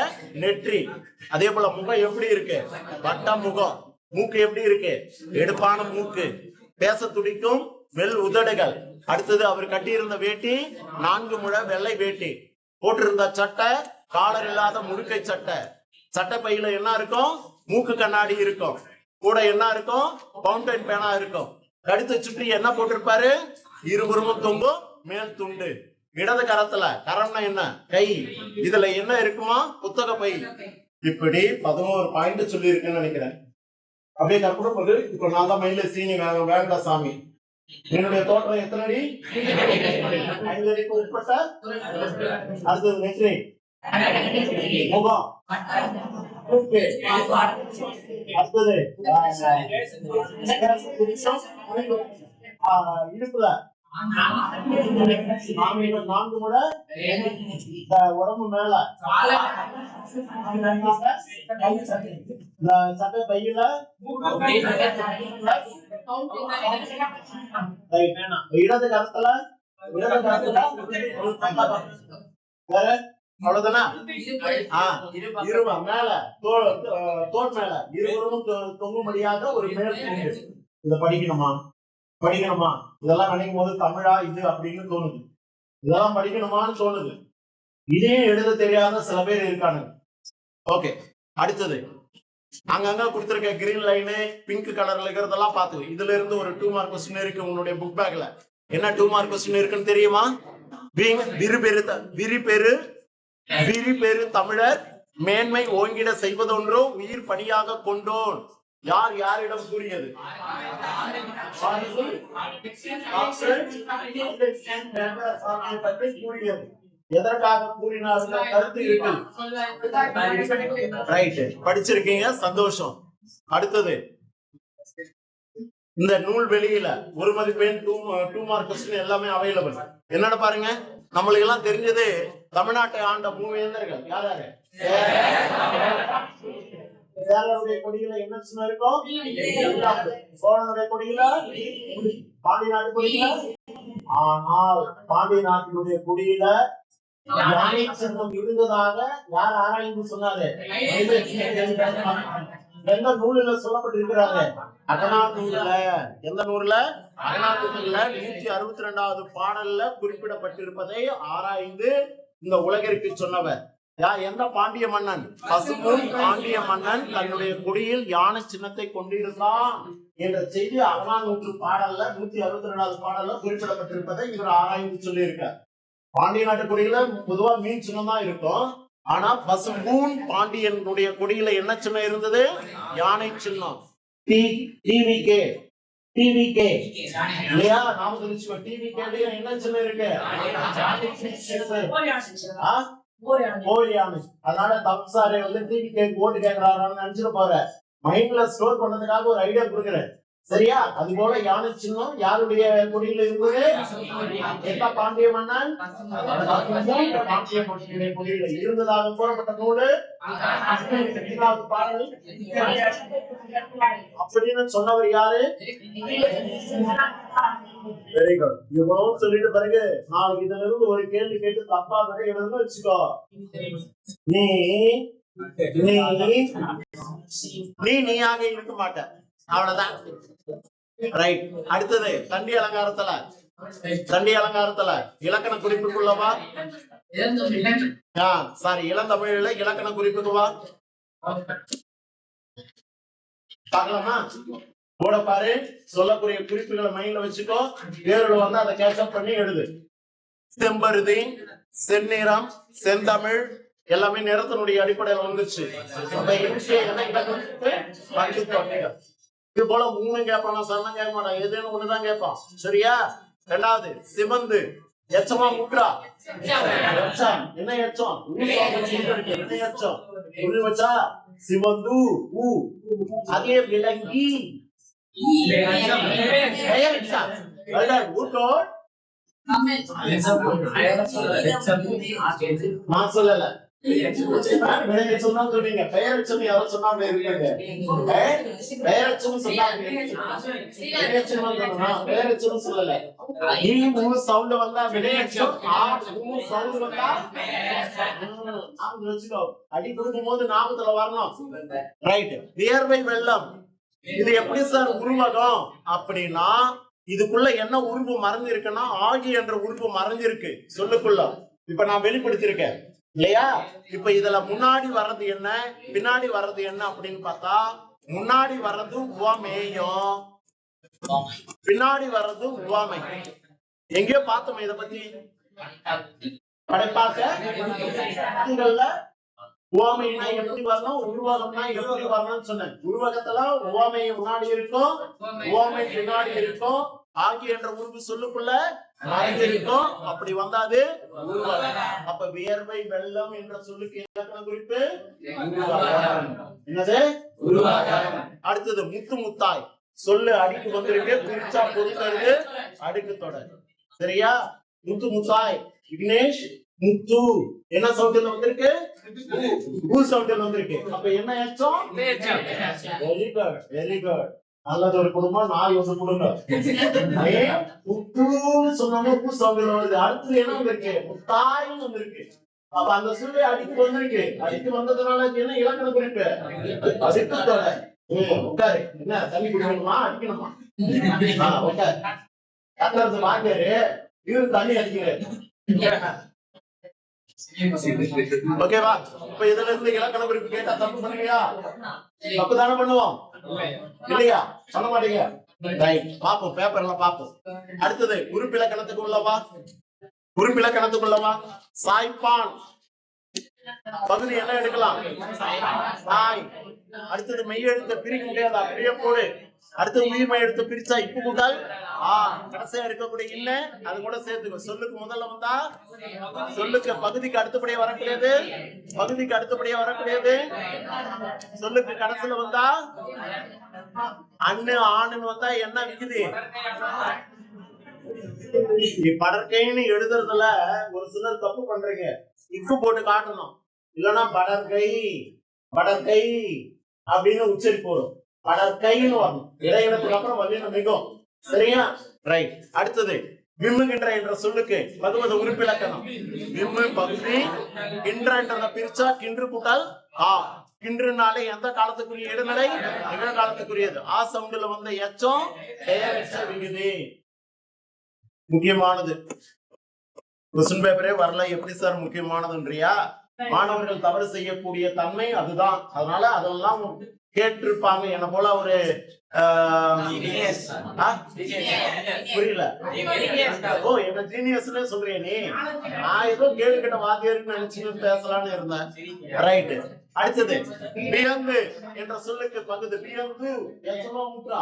நெற்றி. அதே போல முகம் எப்படி இருக்கு? வட்ட முகம். மூக்கு எப்படி இருக்கு? எடுப்பான மூக்கு. பேச துடிக்கும் வெள் உதடுகள். அடுத்தது அவர் கட்டியிருந்த வேட்டி 4 முழ வெள்ளை வேட்டி. போட்டிருந்த சட்டை காலர் இல்லாத முடுக்கை சட்டை. சட்டை பையில என்ன இருக்கும்? மூக்கு கண்ணாடி இருக்கும். கூட என்ன இருக்கும்? பவுண்டைன் பேனா இருக்கும். கழுத்தை சுற்றி என்ன போட்டிருப்பாரு? இருபுறமும் தொங்கும் மேல் துண்டு. இடது கரத்துல, கரம்னா என்ன? கை. இதுல என்ன இருக்குமா? புத்தக பை. இப்படி 11 பாயிண்ட் சொல்லி இருக்குன்னு நினைக்கிறேன். அப்படியே கற்பனை. இப்ப நான் தான் மயிலை சீனி வெங்கடசாமி. என்னுடைய தோற்றம் எத்தனை அடி? 5 அடிக்கு உட்பட்ட. அடுத்தது நெற்றி, முகம், அடுத்தது இடுப்புல 4 முறை உடம்பு மேல சட்டை பையில இடது கரத்துல வேற அவ்வளவுதானா? இருவ மேல தோல் மேல இருவரும் தொங்கும்படியாக ஒரு மேல் துண்டு. இத படிக்கணுமா? இதெல்லாம் நினைக்கும் போது தமிழா இது அப்படின்னு தோணுது. இதெல்லாம் படிக்கணுமான்னு தோணுது. இதே எழுத தெரியாத சில பேர் இருக்கானுங்க. ஓகே. அடுத்தது அங்கங்க கொடுத்திருக்க கிரீன் லைனு பிங்க் கலர்ல இருக்கிறதெல்லாம் பாத்து இதுல இருந்து ஒரு 2 மார்க் கொஸ்டின் இருக்கு உங்களுடைய புக் பேக்ல. என்ன 2 மார்க் கொஸ்டின் இருக்குன்னு தெரியுமா? விரிபெரு தமிழர் மேன்மை ஓங்கிட செய்வதொன்றோ உயிர் பணியாக கொண்டோன். யார் யாரிடம் கூறியது? கூறியது. எதற்காக கூறினார் கருத்து இருக்கு. ரைட். படிச்சிருக்கீங்க, சந்தோஷம். அடுத்தது இந்த நூல் வெளியில 1 மதிப்பெண் 2 மார்க் கொஸ்டின் எல்லாமே அவைலபிள். என்னன்னு பாருங்க. நம்மளுக்கு எல்லாம் தெரிஞ்சது தமிழ்நாட்டை ஆண்ட மூவேந்தர்கள் யார் யாரு? சேரனுடைய கொடியில என்ன சின்னம் இருக்கும்? சோழனுடைய கொடியில பாண்டிய நாட்டு கொடியில. ஆனால் பாண்டிய நாட்டினுடைய கொடியில யானை சின்னம் இருந்ததாக யார் ஆராய்ந்து சொன்னாரு? எந்த நூலில சொல்லப்பட்டிருக்கிறாங்க? அகநானூறுல. எந்த நூறுல? அகநானூறுல 162வது பாடல்ல குறிப்பிடப்பட்டிருப்பதை ஆராய்ந்து இந்த உலகிற்கு சொன்னவர் யார்? எந்த பாண்டிய மன்னன்? பசும்பொன் பாண்டிய மன்னன் தன்னுடைய கொடியில் யானை சின்னத்தை கொண்டிருந்தான் என்ற செய்தி அகநானூற்று பாடல்ல 162வது பாடல்ல குறிப்பிடப்பட்டிருப்பதை இவர் ஆராய்ந்து சொல்லி இருக்கார். பாண்டிய நாட்டு கொடியில பொதுவா மீன் சின்னம் தான் இருக்கும். ஆனா பசும்பூன் பாண்டியனுடைய கொடியில என்ன சின்னம் இருந்தது? யானை சின்னம். டிவிகே இல்லையா? நாம தெரிஞ்சுக்கோ. டிவிகே என்ன சின்னம் இருக்கு? போர் யானை. அதனால தப்சாரே வந்து டிவிகே ஓட்டு கேட்கிறாரான்னு நினைச்சிட்டு போற. மைண்ட்ல ஸ்டோர் பண்ணதுக்காக ஒரு ஐடியா கொடுக்குறேன். சரியா? அது போல யானை சின்னம் யாருடைய கொடியில இருந்தது? எந்த பாண்டிய மன்னன்? பாண்டிய மன்னனுடைய கொடியில இருந்ததாக கூறப்பட்ட நூலு பாடல் அப்படின்னு சொன்னவர் யாரு? Very good. இவ்வளவு சொல்லிட்டு பிறகு நாளைக்கு இதுல இருந்து ஒரு கேள்வி கேட்டு தப்பா விட வச்சுக்கோ, நீ நீயாக இருக்க மாட்ட. அவ்வளவுதான். ரைட். அடுத்தது தண்டி அலங்காரத்துல இலக்கண குறிப்புக்குள்ளவா? சாரி, இளந்தமிழ்ல இலக்கண குறிப்புக்குவா பார்க்கலாமா? போட பாரு. சொல்லக்கூடிய குறிப்புகளை மைண்ட்ல வச்சுக்கோ. பேருல வந்து அதை கேட்சப் பண்ணி எழுது. செம்பருதி, செந்நிறம், செந்தமிழ் எல்லாமே நிறத்தினுடைய அடிப்படையில் வந்துச்சு. இது போல 3 கேட்பானா? சரணம் கேட்க மாட்டான், ஏதேனும் ஒண்ணுதான் கேட்பான். சரியா? ரெண்டாவது சிவந்து எச்சமா முற்றா? என்ன எச்சம்? என்ன எச்சம்? உரு வச்சா சிவந்து. அதே விலங்கி நான் சொல்லல, சொன்னீங்க. பெயரச்சம் யாரும் சொன்னாங்க இருக்காங்க. பெயரச்சம் சொன்னாங்க, பெயரச்சம் சொல்லல. சவுண்ட் வந்தா வினையச்சம், சவுண்ட் வந்தா வச்சுக்கோ. அடி கொடுக்கும் போது நாமத்துல வரணும். ரைட். வியர்வை வெள்ளம் இது எப்படி சார் உருவகம் அப்படின்னா, இதுக்குள்ள என்ன உறுப்பு மறைஞ்சிருக்குன்னா ஆகி என்ற உறுப்பு மறைஞ்சிருக்கு சொல்லுக்குள்ள. இப்ப நான் வெளிப்படுத்திருக்கேன் இல்லையா? இப்ப இதுல முன்னாடி வர்றது என்ன, பின்னாடி வர்றது என்ன அப்படின்னு பார்த்தா, முன்னாடி வர்றது உவமேயம், பின்னாடி வர்றது உவமை. எங்கேயோ பார்த்தோம் இத பத்தி. படைப்பாக்க உவமைனா எப்படி வரணும், உருவகம்னா எப்படி வரணும்னு சொன்னேன். உருவகத்துல உவமை முன்னாடி இருக்கும், உவமை பின்னாடி இருக்கும், ஆகி என்ற உறுப்பு சொல்லுக்குள்ள மறைஞ்சிருக்கும். அப்படி வந்தாது உருவகம். அப்ப வியர்வை வெள்ளம் என்ற சொல்லுக்கு இலக்கண குறிப்பு என்னது? உருவகம். அடுத்தது முத்து முத்தாய் சொல்லு அடிக்கு வந்திருக்கு, பிரிச்சா பொறுத்தது அடுக்கு தொடர். சரியா? முத்து முத்தாய் விக்னேஷ் முத்து என்ன சவுண்ட்ல வந்திருக்கு? சவுண்ட்ல வந்திருக்கு. அப்ப என்ன ஏச்சம்? Very good, very good. நல்லது ஒரு குடும்பம், 4 வருஷம் குடும்பம். சொன்ன சவுண்ட்ல வருது. அடுத்தது என்ன வந்திருக்கு? முத்தாயும் வந்திருக்கு. அப்ப அந்த சொல்லி அடிக்கு வந்திருக்கு. அடிக்கு வந்ததுனால என்ன இலக்கண குறிப்பு? அதுக்கு தொடர். உட்காரு. என்ன தண்ணி குடிக்கணுமா அடிக்கணுமா? உட்காரு. கத்துறது வாங்காரு, இவரு தண்ணி அடிக்கிறாரு. ஓகேவா? இப்ப இதுல இருந்து இலக்கண குறிப்பு கேட்டா தப்பு பண்ணுவியா? தப்பு தானே பண்ணுவோம் இல்லையா? சொல்ல மாட்டீங்க. பாப்போம், பேப்பர்ல பாப்போம். அடுத்தது உறுப்பிலக்கணத்துக்கு உள்ளவா? உறுப்பிலக்கணத்துக்குள்ளவா சாய்ப்பான் பகுதி என்ன எடுக்கலாம்? சாய். அடுத்தது மெய் எழுத்த பிரிக்க முடியாது, அப்படியே போடு. அடுத்து உயிர்மை எடுத்து பிரிச்சா இப்பு முதல் கடைசியா இருக்கக்கூடிய இல்ல அது கூட சேர்த்துக்கோ. சொல்லுக்கு முதல்ல வந்தா சொல்லுக்கு பகுதிக்கு அடுத்தபடியா வரக்கூடியது, பகுதிக்கு அடுத்தபடியா வரக்கூடியது. சொல்லுக்கு கடைசியில வந்தா அண்ணு ஆணுன்னு வந்தா என்ன விக்குது? படற்கைன்னு எழுதுறதுல ஒரு சிலர் தப்பு பண்றீங்க. இக்கு போட்டு காட்டணும், இல்லன்னா படற்கை படற்கை அப்படின்னு உச்சரிப்பு வரும். படற்கைன்னு வரணும். இடையினத்துக்கு அப்புறம் வல்லினம் மிகும். சரியா? ரைட். அடுத்தது விம்முகின்ற என்ற சொல்லுக்கு பகுவது உறுப்பிலக்கணம். விம்மு பகுதி, கின்ற என்றத பிரிச்சா கின்று கூட்டல் ஆ. கின்றுனாலே எந்த காலத்துக்குரிய இடைநிலை? நிகழ்காலத்துக்குரியது. ஆ சவுண்டுல வந்த எச்சம் பெயரெச்ச விகுதி. முக்கியமானது. கொஸ்டின் பேப்பரே வரல, எப்படி சார் முக்கியமானதுன்றியா? மாணவர்கள் தவறு செய்யக்கூடிய தன்மை அதுதான். அதனால அதெல்லாம் கேட்டிருப்பாங்க. என்ன போல ஒரு புரியல. ஓ, என்ன ஜீனியஸ்ல சொல்றேன் நீ? நான் ஏதோ கேள்வி கேட்ட வாத்தியாருக்கு நினைச்சுட்டு பேசலாம்னு இருந்தேன். ரைட். அடுத்தது வியந்து என்ற சொல்லுக்கு பகுதி. வியந்து எச்சமா முற்றா?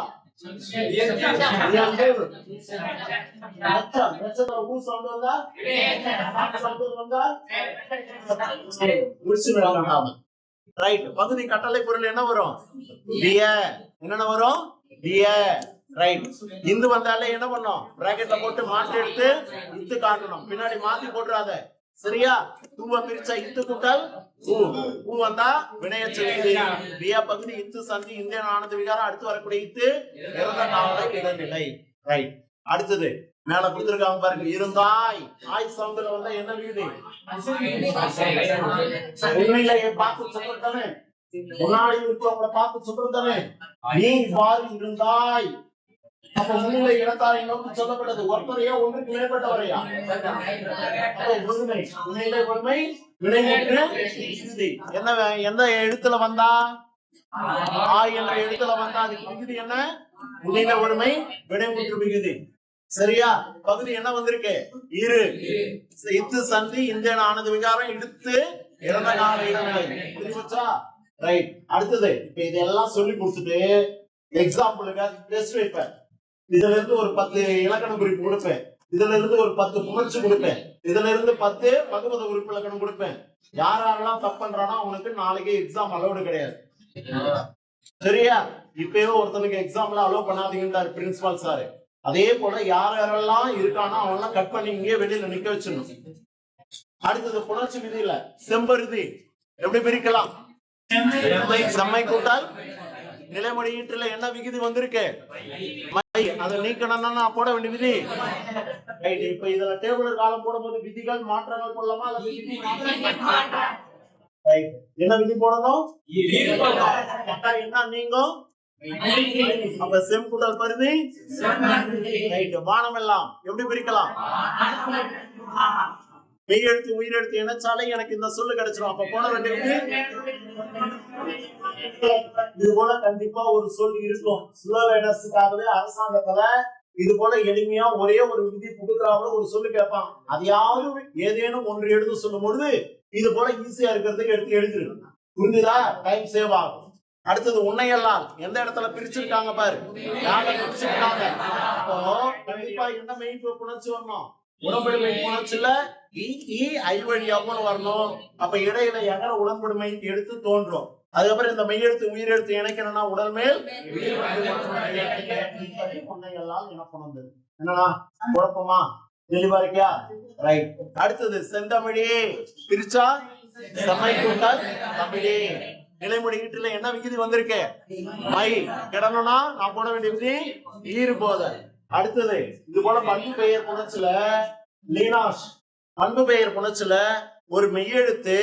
பகுதி கட்டளை பொருள் என்ன வரும்? என்னென்ன வரும்? ரைட். இந்து வந்தாலே என்ன பண்ணும்? பிராக்கெட்ல போட்டு மாற்றி எடுத்து இத்து காட்டணும். பின்னாடி மாத்தி போட்டுறாத. சரியா? தூவ பிரிச்சா இத்து கூட்டல் ஊ வந்தா வினையச்ச விகுதி. பியா பகுதி இத்து சந்தி இந்திய ஆனந்த விகாரம். அடுத்து வரக்கூடிய இத்து இறந்த கால இடைநிலை. ரைட். அடுத்தது மேல கொடுத்திருக்காங்க பாருங்க. இருந்தாய் ஆய் சவுண்ட்ல வந்தா என்ன விகுதி? உண்மையிலேயே பார்த்து சொல்றது தானே. முன்னாடி இருக்கவங்களை பார்த்து சொல்றது தானே. நீ இவ்வாறு இருந்தாய். அப்ப முன்னிலை இடத்தாரை நோக்கி சொல்லப்பட்டது. ஒருத்தரையா ஒன்றுக்கு மேற்பட்டவரையா? உண்மையிலே ஒருமை என்ன எந்த எழுத்துல வந்தா? ஆய் என்ற எழுத்துல வந்தா அதுக்கு விகுதி என்ன? உண்மையில ஒருமை வினைமுற்று விகுதி. சரியா? பகுதி என்ன வந்திருக்கு? இரு. இத்து சந்தி இந்திய ஆனது விகாரம் இடுத்து இறந்த கால இடைநிலை. புரியுச்சா? ரைட். அடுத்தது இப்ப இதெல்லாம் சொல்லி கொடுத்துட்டு எக்ஸாம்பிளுக்கு டெஸ்ட் வைப்பேன். இதுல இருந்து ஒரு 10 இலக்கண குறிப்பு கொடுப்பேன். இதுல இருந்து ஒரு 10 புணர்ச்சி கொடுப்பேன். இதுல இருந்து 10 பகுமத உறுப்பு இலக்கணம் கொடுப்பேன். யாரெல்லாம் தப்பு பண்றானோ அவனுக்கு நாளைக்கு எக்ஸாம் அலோடு கிடையாது. சரியா? இப்பவே ஒருத்தனுக்கு எக்ஸாம்ல அலோவ் பண்ணாதீங்கன்றாரு பிரின்சிபால் சாரு. அதே போல யாரெல்லாம் இருக்கானோ அவெல்லாம் கட் பண்ணி இங்கே வெளியில நிக்க வச்சிடணும். அடுத்தது புணர்ச்சி விதியில செம்பருதி எப்படி பிரிக்கலாம்? செம்மை கூட்டால் நிலைமொழி ஈட்டுல என்ன விகுதி வந்திருக்கு? மை. அதை நீக்கணும்னா நான் போட வேண்டிய விதி. இப்ப இதுல டேபிள் காலம் போடும்போது விதிகள் மாற்றங்கள் கொள்ளமா? என்ன விதி போடணும்? என்ன நீங்க அப்ப செம் கூட்டல் பருதி வானம் எல்லாம் எப்படி பிரிக்கலாம்? மெய் எழுத்து உயிரெழுத்து இணைச்சாலே எனக்கு இந்த சொல்லு கிடைச்சிடும். அப்ப போட வேண்டியது இது போல கண்டிப்பா ஒரு சொல் இருக்கும். சுலவேடஸுக்காகவே அரசாங்கத்துல இது போல எளிமையா ஒரே ஒரு விதி புகுத்துறாங்க. ஒரு சொல்லு கேட்பான். அதையாவது ஏதேனும் ஒன்று எழுத சொல்லும் பொழுது இது போல ஈஸியா இருக்கிறதுக்கு எடுத்து எழுதிரு. புரிஞ்சுதா? டைம் சேவ் ஆகும். அடுத்தது உன்னையெல்லாம் எந்த இடத்துல பிரிச்சிருக்காங்க பாரு. பிரிச்சிருக்காங்க. அப்போ கண்டிப்பா என்ன மெய்ப்பு புணர்ச்சி வரணும்? உடம்படுமை புணர்ச்சியில ஐ வழியாவும் வரணும். அப்ப இடையில எகர உடம்படுமை எடுத்து தோன்றும். அதுக்கப்புறம் இந்த மெய்யெழுத்து உயிரெழுத்து இணைக்கணும்னா உடல் மேல் உன்னையெல்லாம் என்ன பண்ணது? என்னன்னா குழப்பமா? தெளிவா இருக்கியா? ரைட். அடுத்தது செந்தமிழே பிரிச்சா செம்மை கூட்டல் தமிழே. நிலைமொழி ஈட்டுல என்ன விகுதி வந்திருக்கு? மை. கிடணும்னா நான் போட வேண்டிய விதி ஈறு போத. அடுத்தது இது போல பண்பு பெயர் புணர்ச்சில லீனாஷ் பண்பு பெயர் புணர்ச்சில ஒரு மெய்யெழுத்து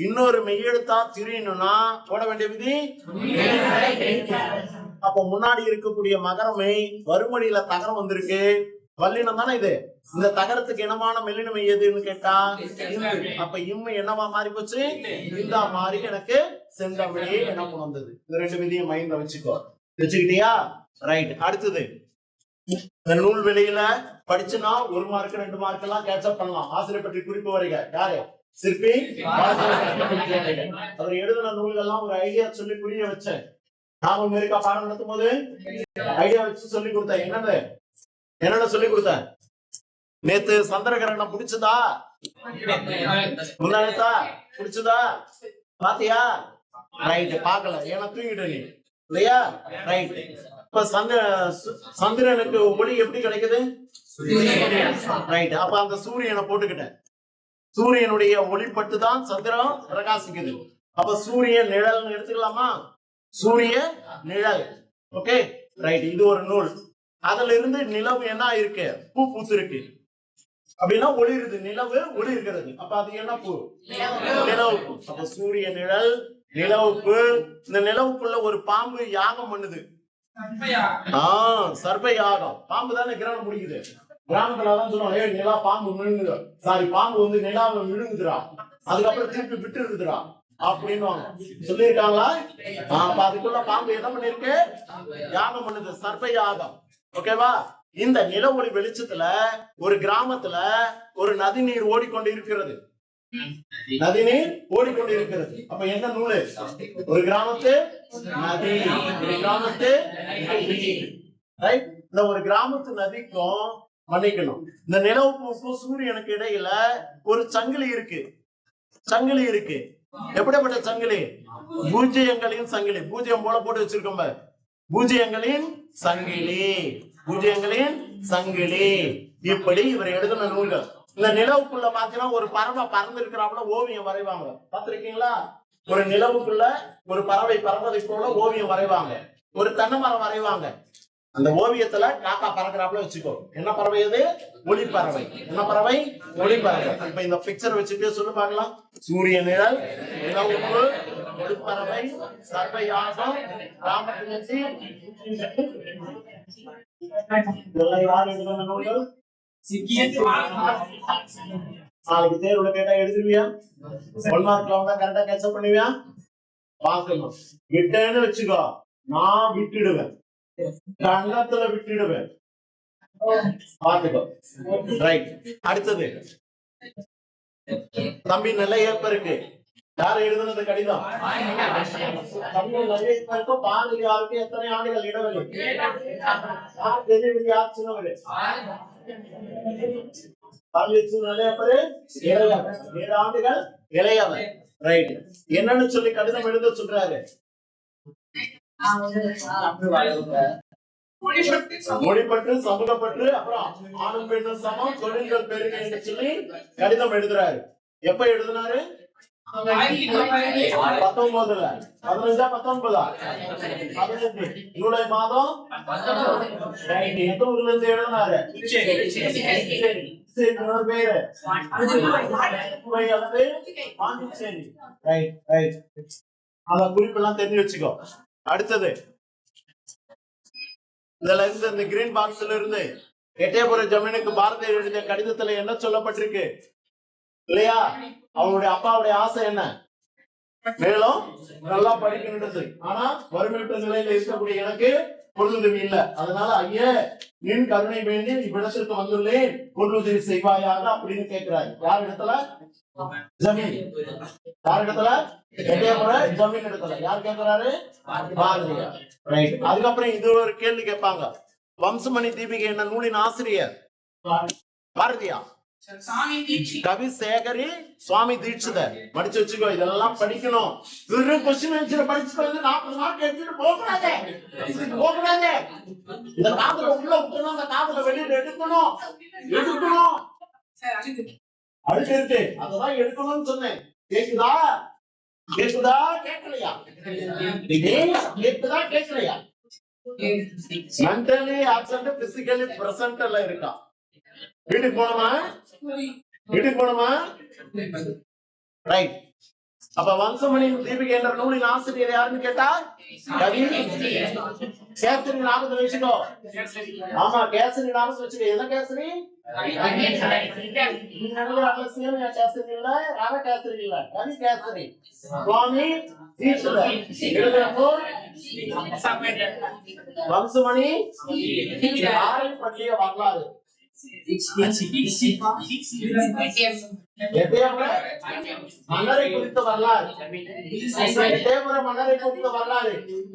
இன்னொரு மெய்யெழுத்தா திரியணும்னா போட வேண்டிய விதி. அப்ப முன்னாடி இருக்கக்கூடிய மகரமை வறுமொழியில தகரம் வந்திருக்கு. வல்லினம் தானே இது. இந்த தகரத்துக்கு இனமான மெல்லினம் எதுன்னு கேட்டா அப்ப இம்மு என்னவா மாறி போச்சு? இந்தா மாறி எனக்கு செந்தமிழே என்ன வந்தது. இந்த ரெண்டு விதியும் மைண்ட்ல வச்சுக்கிட்டியா? ரைட். அடுத்தது நூல் வெளியில படிச்சுனா 1 மார்க் 2 மார்க் எல்லாம் கேட்சப் பண்ணலாம். ஆசிரியர் பற்றி குறிப்பு வரைக யாரு? சிற்பி. அவர் எழுதின நூல்கள்லாம் ஒரு ஐடியா சொல்லி புரிய வச்சேன். நாம அமெரிக்கா பாடம் நடத்தும் போது ஐடியா வச்சு சொல்லி கொடுத்தேன். என்னென்ன சொல்லி கொடுத்தேன்? நேத்து சந்திரகிரகணம் பிடிச்சதா? முன்னாடித்தா பிடிச்சதா? பாத்தியா? ரைட். பாக்கல ஏன்னா தூங்கிட்ட நீ இல்லையா? ரைட். இப்ப சந்திரனுக்கு ஒளி எப்படி கிடைக்குது? ரைட். அப்ப அந்த சூரியனை போட்டுக்கிட்டேன். சூரியனுடைய ஒளிப்பட்டு தான் சந்திரன் பிரகாசிக்குது. அப்ப சூரிய நிழல் எடுத்துக்கலாமா? சூரிய நிழல். Okay right. இது ஒரு நூல். அதுல இருந்து நிலவு என்ன இருக்கு? பூ பூத்து இருக்கு அப்படின்னா ஒளிருது. நிலவு ஒளி இருக்கிறது. அப்ப அது என்ன பூ? நிலவு பூ. அப்ப சூரிய நிழல் நிலவுப்பு. இந்த நிலவுக்குள்ள ஒரு பாம்பு யாகம் பண்ணுது. சர்ப யாகம். பாம்பு தானே கிரகணம் முடிக்குது. கிராமத்துலதான் சொல்லுவாங்க, ஏ நிலா பாம்பு விழுங்குது, சாரி பாம்பு வந்து நிலாவை விழுங்குதுரா, அதுக்கப்புறம் திருப்பி விட்டு இருக்குதுரா அப்படின்னு சொல்லியிருக்காங்களா? அப்ப அதுக்குள்ள பாம்பு என்ன பண்ணிருக்கு? யாகம் பண்ணுது. சர்ப யாகம். ஓகேவா? இந்த நில ஒளி வெளிச்சத்துல ஒரு கிராமத்துல ஒரு நதி நீர் ஓடிக்கொண்டு இருக்கிறது. நதிநீர் ஓடிக்கொண்டிருக்கிறது. அப்ப என்ன நூலு? ஒரு கிராமத்து நதி. ஒரு கிராமத்து நதி. இந்த ஒரு கிராமத்து நதிக்கும் மன்னிக்கணும், இந்த நிலவுக்கும் சூரியனுக்கு இடையில ஒரு சங்கிலி இருக்கு. சங்கிலி இருக்கு. எப்படிப்பட்ட சங்கிலி? பூஜ்ஜியங்களின் சங்கிலி. பூஜ்ஜியம் போல போட்டு வச்சிருக்கோம். பூஜ்ஜியங்களின் சங்கிலி, பூஜ்ஜியங்களின் சங்கிலி. இப்படி இவர் எழுதின நூல்கள். இந்த நிலவுக்குள்ள பாத்தீங்கன்னா ஒரு பறவை பறந்து இருக்கிறாப்புல ஓவியம் வரைவாங்க, பாத்திருக்கீங்களா? ஒரு நிலவுக்குள்ள ஒரு பறவை பறப்பதை போல ஓவியம் வரைவாங்க, ஒரு தென்னை மரம் வரைவாங்க. அந்த ஓவியத்துல காக்கா பறக்கிறாப்புல வச்சுக்கோ. என்ன பறவை அது? ஒளிப்பறவை. என்ன பறவை? ஒளிப்பறவை. இப்ப இந்த பிக்சர் வச்சுட்டு சொல்லு பார்க்கலாம். சூரிய நிழல், நிலவுக்கு, ஒளிப்பறவை, சர்வயாகம், ராமகிருஷ்ணி. இதெல்லாம் யார் எழுதின நூல்கள்? நாளைக்கு தேர்வுல கேட்டா எழுதுவியா? 1 மார்க்ல வந்தா கரெக்டா கேட்சப் பண்ணுவியா? பாக்கணும். விட்டேன்னு வச்சுக்கோ, நான் விட்டுடுவேன், கண்ணத்துல விட்டுடுவேன், பாத்துக்கோ. ரைட். அடுத்தது தம்பி நிலையேற்பருக்கு யார் எழுதுனது கடிதம்? தம்பி நிலையேற்பருக்கு பாரதியாருக்கு எத்தனை ஆண்டுகள் இடைவெளி? யார் சின்னவர்? நிலையப்பரு 7 ஆண்டுகள் இளையவர். ரைட். என்னன்னு சொல்லி கடிதம் எழுத சொல்றாரு? மொழிப்பற்று, சமூகப்பற்று, அப்புறம் ஆணும் பெண்ணும் சமம், தொழில்கள் பெருக என்று சொல்லி கடிதம் எழுதுறாரு. எப்ப எழுதினாரு? 19ல. 15 19 ஜூலை மாதம். எந்த ஊர்ல இருந்து எழுதினாரு? பேரு பாண்டிச்சேரி. Right right. அந்த குறிப்பெல்லாம் தெரிஞ்சு வச்சுக்கோ. அடுத்தது இதுல இருந்து இந்த கிரீன் பாக்ஸ்ல இருந்து எட்டயபுர ஜமீனுக்கு பாரதியார் எழுதிய கடிதத்துல என்ன சொல்லப்பட்டிருக்கு இல்லையா? அவருடைய அப்பாவுடைய ஆசை என்ன? மேலும் நல்லா படிக்கணுன்றது. ஆனா வறுமையுற்ற நிலையில இருக்கக்கூடிய எனக்கு பொருளுதவி இல்ல, அதனால ஐயா நின் கருணை வேண்டி இவ்விடத்திற்கு வந்துள்ளேன், பொருளுதவி செய்வாயாக அப்படின்னு கேட்கிறாரு. யார் இடத்துல? ஜமீன். யார் இடத்துல? எட்டயபுர ஜமீன் இடத்துல. யார் கேட்கிறாரு? பாரதியார். ரைட். அதுக்கப்புறம் இது ஒரு கேள்வி கேட்பாங்க. வம்சமணி தீபிகை என்ன நூலின் ஆசிரியர்? பாரதியார். கவி சேகரி சுவாமி தீட்சிதர். படிச்சு வச்சுக்கோ, இதெல்லாம் படிக்கணும். வெறும் கொஸ்டின் ஆன்சர் படிச்சுட்டு வந்து 40 மார்க் எடுத்துட்டு போகக்கூடாது. இந்த காதுல உள்ள விட்டணும், அந்த காதுல வெளியில எடுக்கணும். அடுத்து இருக்கு, அததான் எடுக்கணும்னு சொன்னேன். கேக்குதா? கேக்குதா? கேட்கலையா? கேக்குதா? கேட்கலையா? மென்டலி ஆப்சென்ட், பிசிக்கலி பிரசன்ட்ல இருக்கா? வீட்டுக்கு போனோமா? வீட்டுக்கு போனோமா? ரைட். அப்ப வம்சமணி தீபிகை என்ற நூலின் ஆசிரியர் யாருன்னு கேட்டா கவி கேசரி ஞாபகத்துல வச்சுக்கோ. ஆமா, கேசரி ஞாபகத்துல வச்சுக்கோ. எந்த கேசரி? அவசியம் கேசரி இல்ல, ரவ கேசரி இல்ல, கவி கேசரி சுவாமி தீட்சிதர். வம்சமணி யாரை பற்றிய வரலாறு? மன்னரை குறித்த வரலாறு. எட்டயபுர மன்னரை குறித்த வரலாறு.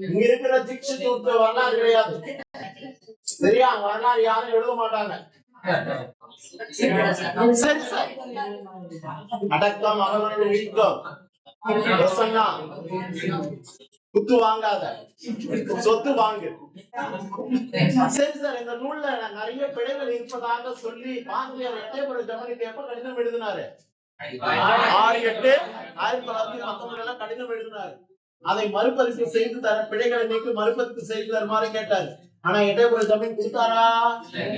இங்க இருக்கிற தீட்சித் குறித்த வரலாறு கிடையாது. சரியா? வரலாறு யாரும் எழுத மாட்டாங்க. சரி சார். அடக்கம், அகவன், வீக்கம், பிரசன்னா, குத்து வாங்காத, சொத்து வாங்கு. சரி சார், இந்த நூல்ல நிறைய பிழைகள் இருப்பதாக சொல்லி பாரதியார் எட்டயபுர ஜமீனுக்கு எப்ப கடிதம் எழுதினாரு? 6/8/1919 கடிதம் எழுதினாரு. அதை மறுபதிப்பு செய்து தர, பிழைகளை நீக்கி மறுபதிப்பு செய்து தருமாறு கேட்டாரு. ஆனா எட்டயபுர ஜமீன் கொடுத்தாரா?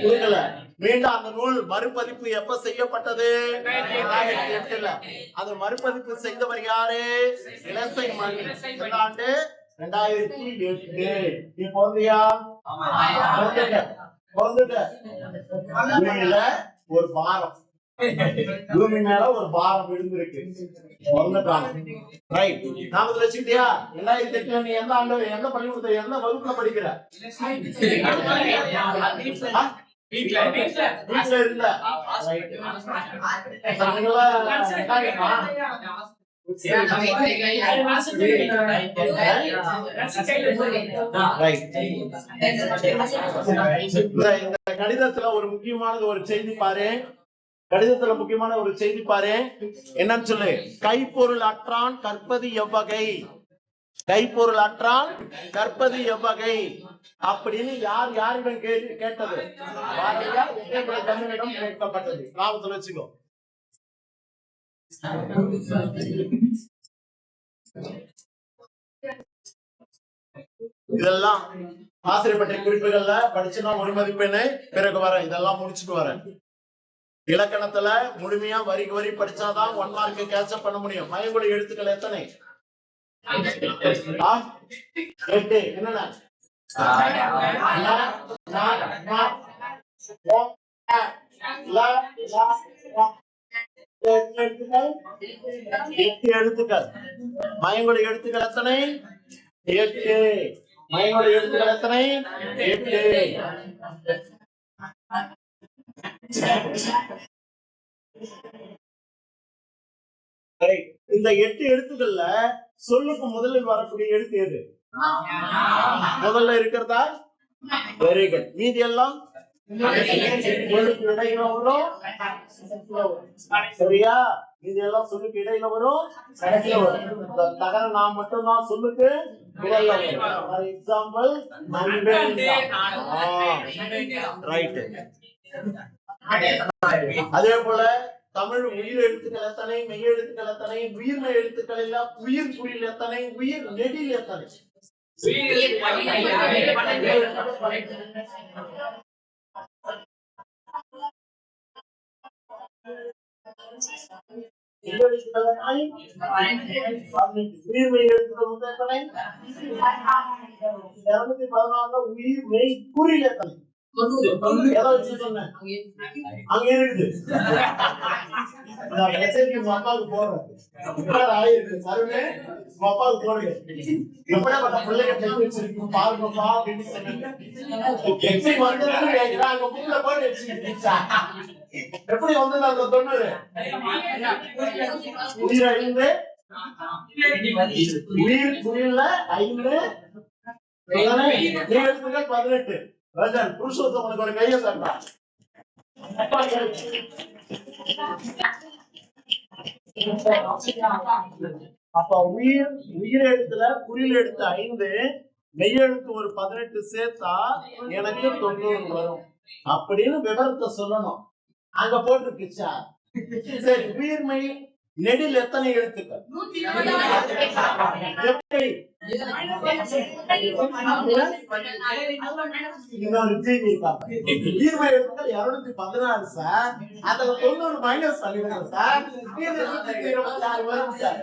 கொடுக்கல. மீண்டும் அந்த நூல் மறுபதிப்பு எப்ப செய்யப்பட்டது? 2008ல. அது மறுபதிப்பு செய்தவர் யாரு? இலசை மணி. எந்த ஆண்டு? 2008. நீ பிறந்தியா? பூமியில ஒரு பாரம், பூமி மேல ஒரு பாரம் விழுந்திருக்கு. ரைட். நாம வச்சுக்கிட்டியா? 2008 நீ எந்த ஆண்டு, எந்த பள்ளிக்கூடத்துல, எந்த வகுப்புல படிக்கிற? வீட்டுல இருந்த. கடிதத்துல ஒரு முக்கியமானது ஒரு செய்தி பாரு. கடிதத்துல முக்கியமான ஒரு செய்தி பாரு. என்னன்னு சொல்லு. கைப்பொருள் அற்றான் கற்பது எவ்வகை? கைப்பொருள் அற்றான் கற்பது எவ்வகை? அப்படின்னு யாரிடம் கேட்டது? பாரதியார் தமிழிடம் கேட்கப்பட்டது. ஞாபகத்துல வச்சுக்கோ. இதெல்லாம் ஆசிரியர் பற்றிய குறிப்புகள்ல படிச்சுனா ஒரு மதிப்பெண்ணு. பிறகு வரேன், இதெல்லாம் முடிச்சுட்டு வரேன். இலக்கணத்துல முழுமையா வரிக்கு வரி படிச்சாதான் 1 மார்க் கேட்சப் பண்ண முடியும். மயங்குடி எழுத்துக்கள் எத்தனை? 8. என்னென்ன? எட்டு எழுத்துக்கள். மயங்குடி எழுத்துக்கள் எத்தனை? 8. மயங்குடி எழுத்துக்கள் எத்தனை? 8. இந்த 8 எழுத்துக்கள்ல சொல்லுக்கு முதலில் வரக்கூடிய எழுத்து எது? முதல்ல இருக்கிறதா? Very good. மீதி எல்லாம் இடையில வரும். சரியா? மீதி எல்லாம் சொல்லுக்கு இடையில வரும், கடைசியில வரும். தகர நான் மட்டும்தான் சொல்லுக்கு இடையில வரும். Example right. அதே போல தமிழ் உயிர் எழுத்துக்கள் எத்தனை? மெய் எழுத்துக்கள் எத்தனை? உயிர்மெய் எழுத்துக்கள் இல்ல உயிர் குறில் எத்தனை? உயிர் நெடில் எத்தனை? உயிர்மெய் எழுத்துக்கள் எத்தனை? 214. உயிர் மெய் குறில் எத்தனை? அங்க இருக்குது. அப்பாவுக்கு போடுறேன். அப்பாவுக்கு போடுங்க. எப்படியாப்பட்ட பிள்ளைங்க தெரிஞ்சு வச்சிருக்கு பாருங்கப்பா அப்படின்னு சொன்னீங்க. எப்படி வந்தது அந்த 90? உயிர் 5, உயிர் குறில 5, 18. புருஷோத்தமனுக்கு ஒரு கையை தட்டா. அப்ப உயிர் எழுத்துல குறில் எழுத்து 5, மெய் எழுத்து ஒரு 18 சேர்த்தா எனக்கு 90 வரும் அப்படின்னு விவரத்தை சொல்லணும். அங்க போட்டுருக்குச்சா? சரி, உயிர்மெய் நெடில் எத்தனை எழுத்துக்கள்? எப்படி? உயிர்மெய் எழுத்துக்கள் 216 சார். அதுல 90 மைனஸ் பண்ணிடுங்க சார். 226 வரும் சார்.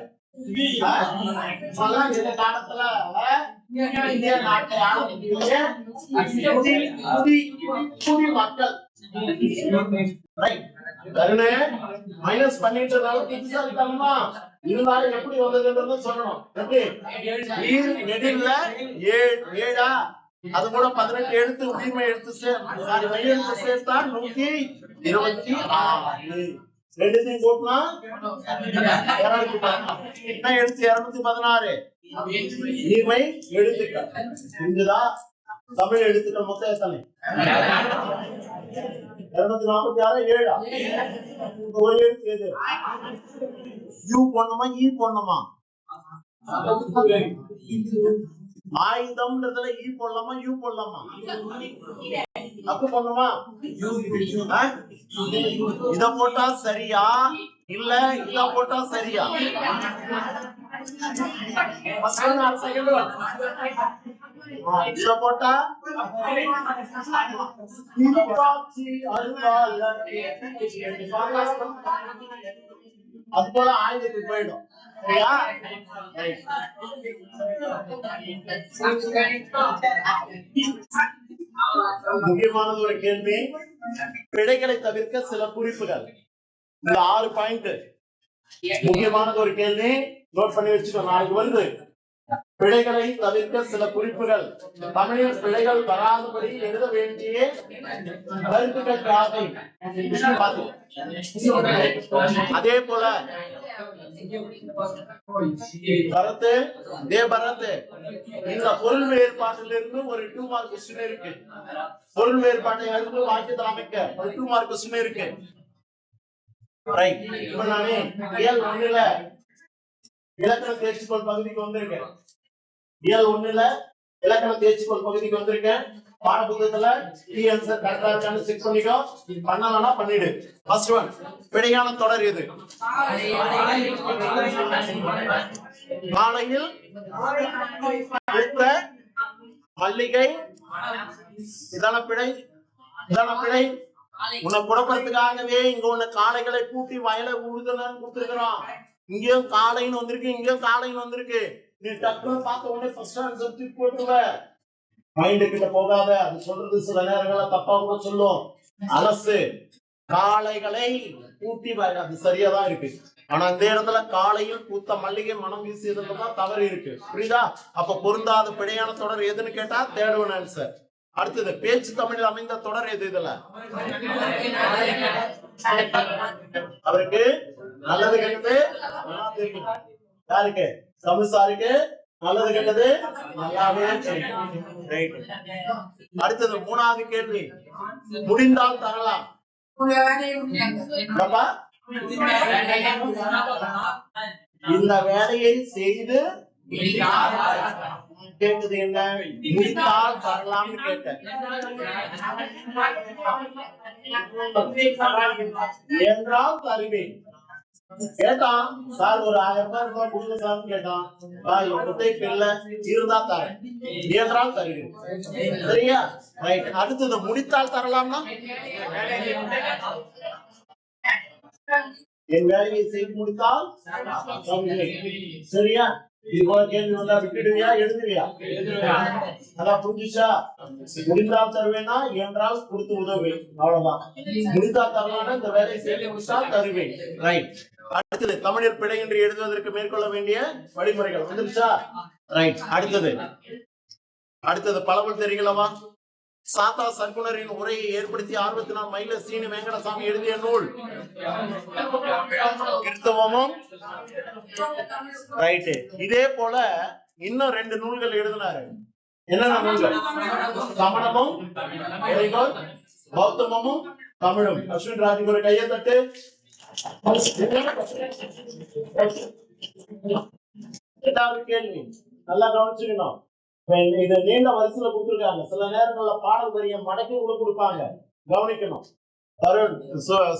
இந்த காலத்துல இந்திய நாட்டை ஆளக்கூடிய மக்கள் மைனஸ் பண்ணிட்டு இருந்தாலும் எப்படி வந்ததுன்றது சொல்லணும். உயிர் நெடில்ல 7 அது கூட 18 எழுத்து உயிர்மெய் எழுத்து மெய் எழுத்து சேர்த்தா 126. ரெண்டுத்தையும் கூட்டினா என்ன எழுத்து? 216 உயிர்மெய் எழுத்துக்கள். இதுதான் தமிழ் எழுத்துக்கள். மொத்தம் எத்தனை? 246. 7 ஒரு எழுத்து எது? யூ போடணுமா ஈ போடணுமா? ஆயுதம்ன்றதுல ஈ போடலாமா யூ போடலாமா? அப்பு போடணுமா? இத போட்டா சரியா இல்ல இத போட்டா சரியா? இத போட்டா அது போல ஆயுதத்துக்கு போயிடும். முக்கியமானது ஒரு கேள்வி. பிழைகளை தவிர்க்க சில குறிப்புகள். இந்த 6 பாயிண்ட் முக்கியமானது ஒரு கேள்வி. நோட் பண்ணி வச்சுக்கோ, நாளைக்கு வருது. பிழைகளை தவிர்க்க சில குறிப்புகள். தமிழில் பிழைகள் வராதபடி எழுத வேண்டிய கருத்துக்கள் யாவை? அதே போல பரத்து இந்த பொருள் வேறுபாட்டிலிருந்து ஒரு 2 மார்க் கொஸ்டின் இருக்கு. பொருள் வேறுபாட்டை அறிந்து வாக்கியத்தில் அமைக்க ஒரு 2 மார்க் கொஸ்டின் இருக்கு. இப்ப நானே இயல் 1ல இலக்கண தேர்ச்சி பகுதிக்கு வந்திருக்கேன். இயல் 1ல இலக்கண தேர்ச்சிக்கோள் பகுதிக்கு வந்திருக்கேன். பாட புத்தகத்துல ஆன்சர் கரெக்டா இருக்கான்னு செக் பண்ணிக்கோ. பண்ணலன்னா பண்ணிடு. ஃபர்ஸ்ட் ஒன், விடையான தொடர் எது? காலையில் மல்லிகை. இதான பிழை, இதான பிழை. உன்னை குழப்பத்துக்காகவே இங்க உன்னை காளைகளை பூட்டி வயலை உழுதுன்னு கொடுத்துருக்கிறோம். இங்கேயும் காளைன்னு வந்திருக்கு, இங்கேயும் காளைன்னு வந்திருக்கு. நீ டக்குன்னு பார்த்த உடனே ஃபர்ஸ்ட் ஆன்சர் தூக்கி போட்டுவ. மைண்டு கிட்ட போகாத. அது சொல்றது சில நேரங்கள தப்பா கூட சொல்லும். அலசு. காளைகளை பூட்டி வயல், அது சரியாதான் இருக்கு. ஆனா இந்த இடத்துல காலையில் பூத்த மல்லிகை மனம் வீசியதுதான் தவறு இருக்கு. புரியுதா? அப்ப பொருந்தாத பிழையான தொடர் எதுன்னு கேட்டா தேர்ட் ஒன் ஆன்சர். அடுத்தது, பேச்சு தமிழில் அமைந்த தொடர் எது? இதுல அவருக்கு நல்லது கெட்டது யாருக்கு? தமிழ் சாருக்கு நல்லது கெட்டது நல்லாவே. அடுத்தது மூணாவது கேள்வி, முடிந்தால் தரலாம். இந்த வேலையை செய்து கேட்டது என்ன? முடித்தால் தரலாம்னு கேட்டேன். என்றால் தருவேன் கேட்டான். சார் ஒரு 1000 ரூபாய் கொடுங்க சார் கேட்டான். இருந்தா தரேன் என்றால் தருவேன். சரியா? ரைட். அடுத்தது, முடித்தால் தரலாம்னா என் வேலையை செய்து முடித்தால். சரியா? இது போல கேள்வி வந்தா விட்டுடுவியா, எழுதுவியா? அதான் புரிஞ்சுச்சா? முடிந்தால் தருவேனா என்றால் கொடுத்து உதவுவேன், அவ்வளவுதான். முடித்தால் தரலாம்னா இந்த வேலையை செய்து முடித்தால் தருவேன். ரைட். அடுத்தது, தமிழில் பிழை என்று எழுதுவதற்கு மேற்கொள்ள வேண்டிய வழிமுறைகள் வந்துருச்சா? ரைட். அடுத்தது பலபல் தெரிகளவா? சாத்தா சர்க்குணரின் உரையை ஏற்படுத்தி ஆர்வத்தினால் மயில சீனி வெங்கடசாமி எழுதிய நூல் கிறிஸ்தவமும். ரைட்டு. இதே போல இன்னும் 2 நூல்கள் எழுதினாரு. என்னென்ன நூல்கள்? சமணமும் பௌத்தமும் தமிழும். அஸ்வின் ராஜுக்கு ஒரு கையை தட்டு. இரண்டாவது கேள்வி நல்லா கவனிச்சுக்கணும். இத நீண்ட வரிசையில கொடுத்துருக்காங்க. சில நேரங்கள்ல பாடல் வரிய மடக்கி கூட கொடுப்பாங்க, கவனிக்கணும். தருண்,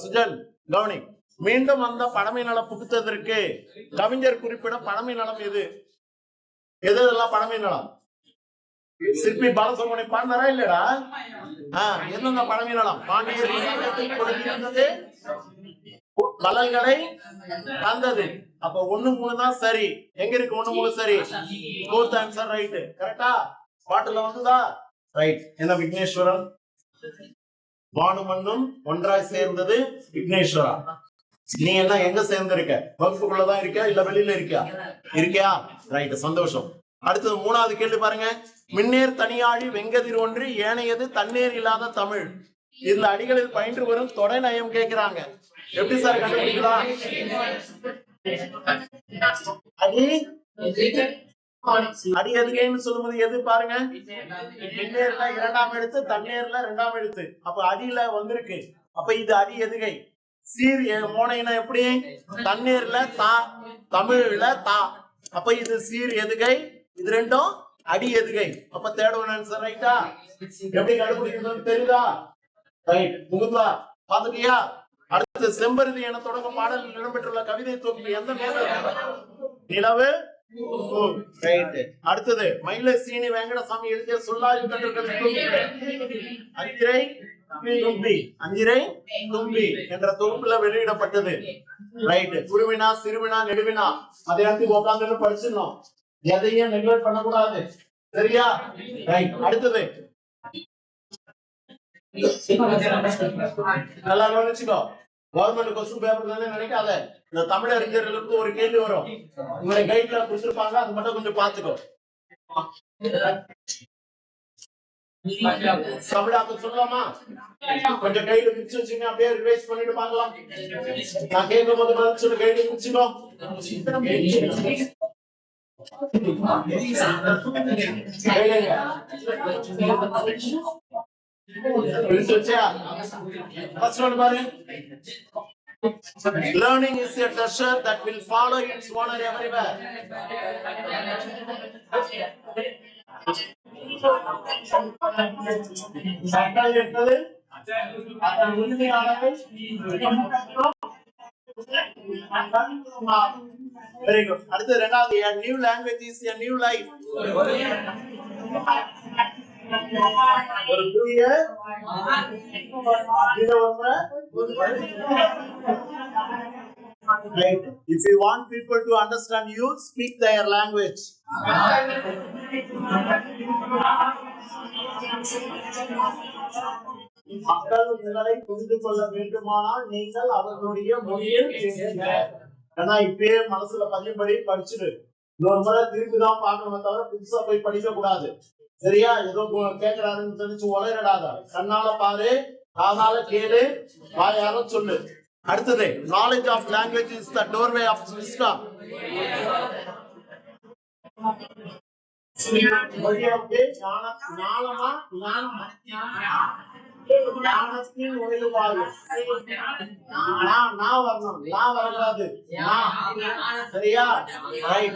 சுஜன் கவனி. மீண்டும் அந்த பழமை நலம் புகுத்ததற்கு கவிஞர் குறிப்பிட பழமை நலம் எது? எதெல்லாம் பழமை நலம்? சிற்பி பாலசுப்ரமணியம் பாடினாரா இல்லடா? எந்தெந்த பழமை நலம்? பாண்டியர் பலன்களை தந்தது. அப்ப 1, 3 தான் சரி. எங்க இருக்கு 1, 3 சரி? Fourth answer right. கரெக்டா? பாட்டுல வந்துதா? ரைட். என்ன விக்னேஸ்வரன்? வானுமண்ணும் ஒன்றாய் சேர்ந்தது விக்னேஸ்வரா. நீ என்ன எங்க சேர்ந்திருக்க? வகுப்புக்குள்ளதான் இருக்கியா இல்ல வெளியில இருக்கியா? ரைட், சந்தோஷம். அடுத்தது 3வது கேள்வி பாருங்க. மின்னேர் தனியாழி வெங்கதிர் ஒன்று ஏனையது தண்ணீர் இல்லாத தமிழ். இந்த அடிகளில் பயின்று வரும் தொடை நயம் கேட்கிறாங்க. எப்படி சார் கண்டுபிடிக்கலாம்? அடி எதுகைன்னு சொல்லும்போது எது பாருங்க? மின்னேர்ல 2ஆம் எழுத்து, தண்ணீர்ல 2ஆம் எழுத்து. அப்ப அடியில வந்திருக்கு. அப்ப இது அடி எதுகை. சீர் மோனைனா எப்படி? தண்ணீர்ல தா, தமிழ்ல தா. அப்ப இது சீர் எதுகை, இது 2ம் அடி எதுகை. அப்ப தேர்ட் ஒன் ஆன்சர். ரைட்டா? எப்படி கண்டுபிடிக்கிறது தெரியுதா? ரைட். முகுந்தா பாத்துட்டியா? அடுத்து, செம்பருதி என தொடங்கும் பாடலில் இடம்பெற்றுள்ள கவிதை தொகுப்பு எந்த நேரம்? நிலவு. அடுத்தது, மயில சீனி வெங்கடசாமி எழுதிய சொல்லாய்வு கட்டுரைகள் அஞ்சிரை தும்பி என்ற தொகுப்புல வெளியிடப்பட்டது. ரைட். குருவினா, சிறுவினா, நெடுவினா அதை எடுத்து உட்காந்து படிச்சிடணும். எதையும் நெக்லெக்ட் பண்ணக்கூடாது. சரியா? ரைட். அடுத்தது, நல்லா கவனிச்சுக்கோ. கவர்மெண்ட் கொஸ்டின் பேப்பர் தானே நினைக்காத. இந்த தமிழ் அறிஞர்களுக்கு ஒரு கேள்வி வரும். உங்களை கைட்ல கொடுத்துருப்பாங்க, அது மட்டும் கொஞ்சம் பாத்துக்கோ. தமிழாக்க சொல்லலாமா? கொஞ்சம் கையில பிடிச்சு வச்சுங்க, அப்படியே ரிவைஸ் பண்ணிட்டு பாக்கலாம். நான் கேட்கும் போது பதில் சொல்லு. கையில பிடிச்சுக்கோ. First one, learning is a treasure that will follow its owner everywhere. மக்கள் என்பது அதன் உரிமையாளர்கள். Very good. அடுத்து இரண்டாவது, a new language is a new life. ஒரு புதிய right. If you want people to understand you, speak their language. மக்கள் உங்களை புரிந்து கொள்ள வேண்டுமானால் நீங்கள் அவர்களுடைய மொழியில் பேசுங்கள். ஏன்னா இப்பயே மனசுல பதியும்படி படிச்சுடு. இன்னொரு முறை திருப்பிதான் பார்க்கணும், தவிர புதுசா போய் படிக்க கூடாது. சரியா? ஏதோ கேட்கிறாருன்னு தெரிஞ்சு உளறிடாத. கண்ணால பாரு, காதால கேளு, வாயால சொல்லு. அடுத்தது, knowledge of language is the doorway of wisdom. ஞானத்தின் நுழைவாயில். நான் வரணும், நான் வரக்கூடாது. சரியா? Right.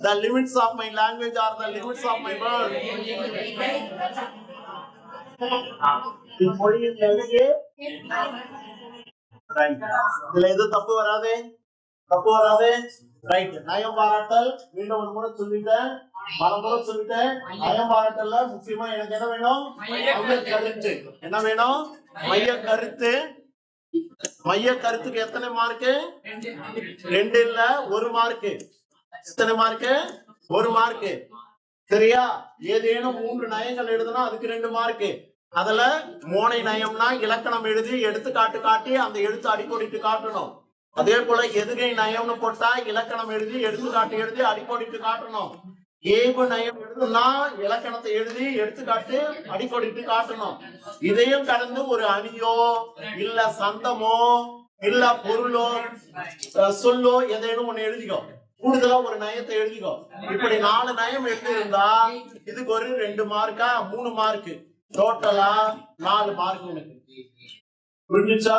The limits of my language are the limits of my world. மொழியின் எல்லையே. இதுல எது தப்பு வராது, தப்பு வராது. ரைட். நயம் பாராட்டல், மீண்டும் ஒரு முறை சொல்லிட்டேன், பல முறை சொல்லிட்டேன். நயம் பாராட்டல்ல முக்கியமா எனக்கு என்ன வேணும்? மைய கருத்து. என்ன வேணும்? மைய கருத்து. மைய கருத்துக்கு எத்தனை மார்க்கு? 2 இல்ல 1 மார்க்கு. எத்தனை மார்க்கு? 1 மார்க்கு. சரியா? ஏதேனும் 3 நயங்கள் எழுதுனா அதுக்கு 2 மார்க்கு. அதுல மோனை நயம்னா இலக்கணம் எழுதி எடுத்துக்காட்டு காட்டி அந்த எழுத்து அடிக்கோடிட்டு காட்டணும். அதே போல எதுகை நயம்னு போட்டா இலக்கணம் எழுதி எடுத்துக்காட்டு எழுதி அடிக்கோடிட்டு காட்டணும். ஏவு நயம் எழுதுனா இலக்கணத்தை எழுதி எடுத்துக்காட்டு அடிக்கோடிட்டு காட்டணும். இதையும் கடந்து ஒரு அணியோ இல்ல சந்தமோ இல்ல பொருளோ சொல்லோ ஏதேனும் ஒண்ணு எழுதிக்கோ. கூடுதலா ஒரு நயத்தை எழுதிக்கோ. இப்படி 4 நயம் எழுதி இருந்தா இதுக்கு ஒரு 2 மார்க்கா 3 மார்க்கு. டோட்டலா 4 மார்க் உனக்கு. புரிஞ்சுச்சா?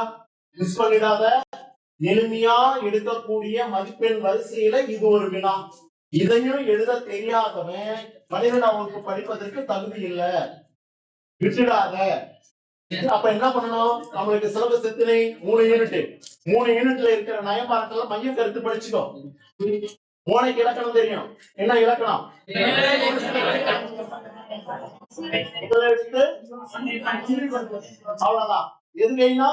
மிஸ் பண்ணிடாத. எளிமையா எடுக்கக்கூடிய மதிப்பெண் வரிசையில இது ஒரு வினா. இதையும் எழுத தெரியாதவன் 12ஆம் வகுப்பு படிப்பதற்கு தகுதி இல்ல. விட்டுடாத. அப்ப என்ன பண்ணணும்? நம்மளுக்கு சிலபஸ் எத்தனை? 3 யூனிட். 3 யூனிட்ல இருக்கிற நயம்பாரத்துல மைய கருத்து படிச்சுக்கோ. மோனைக்கு இலக்கணம் தெரியும். என்ன இலக்கணம்? அவ்வளவுதான். எதுகைனா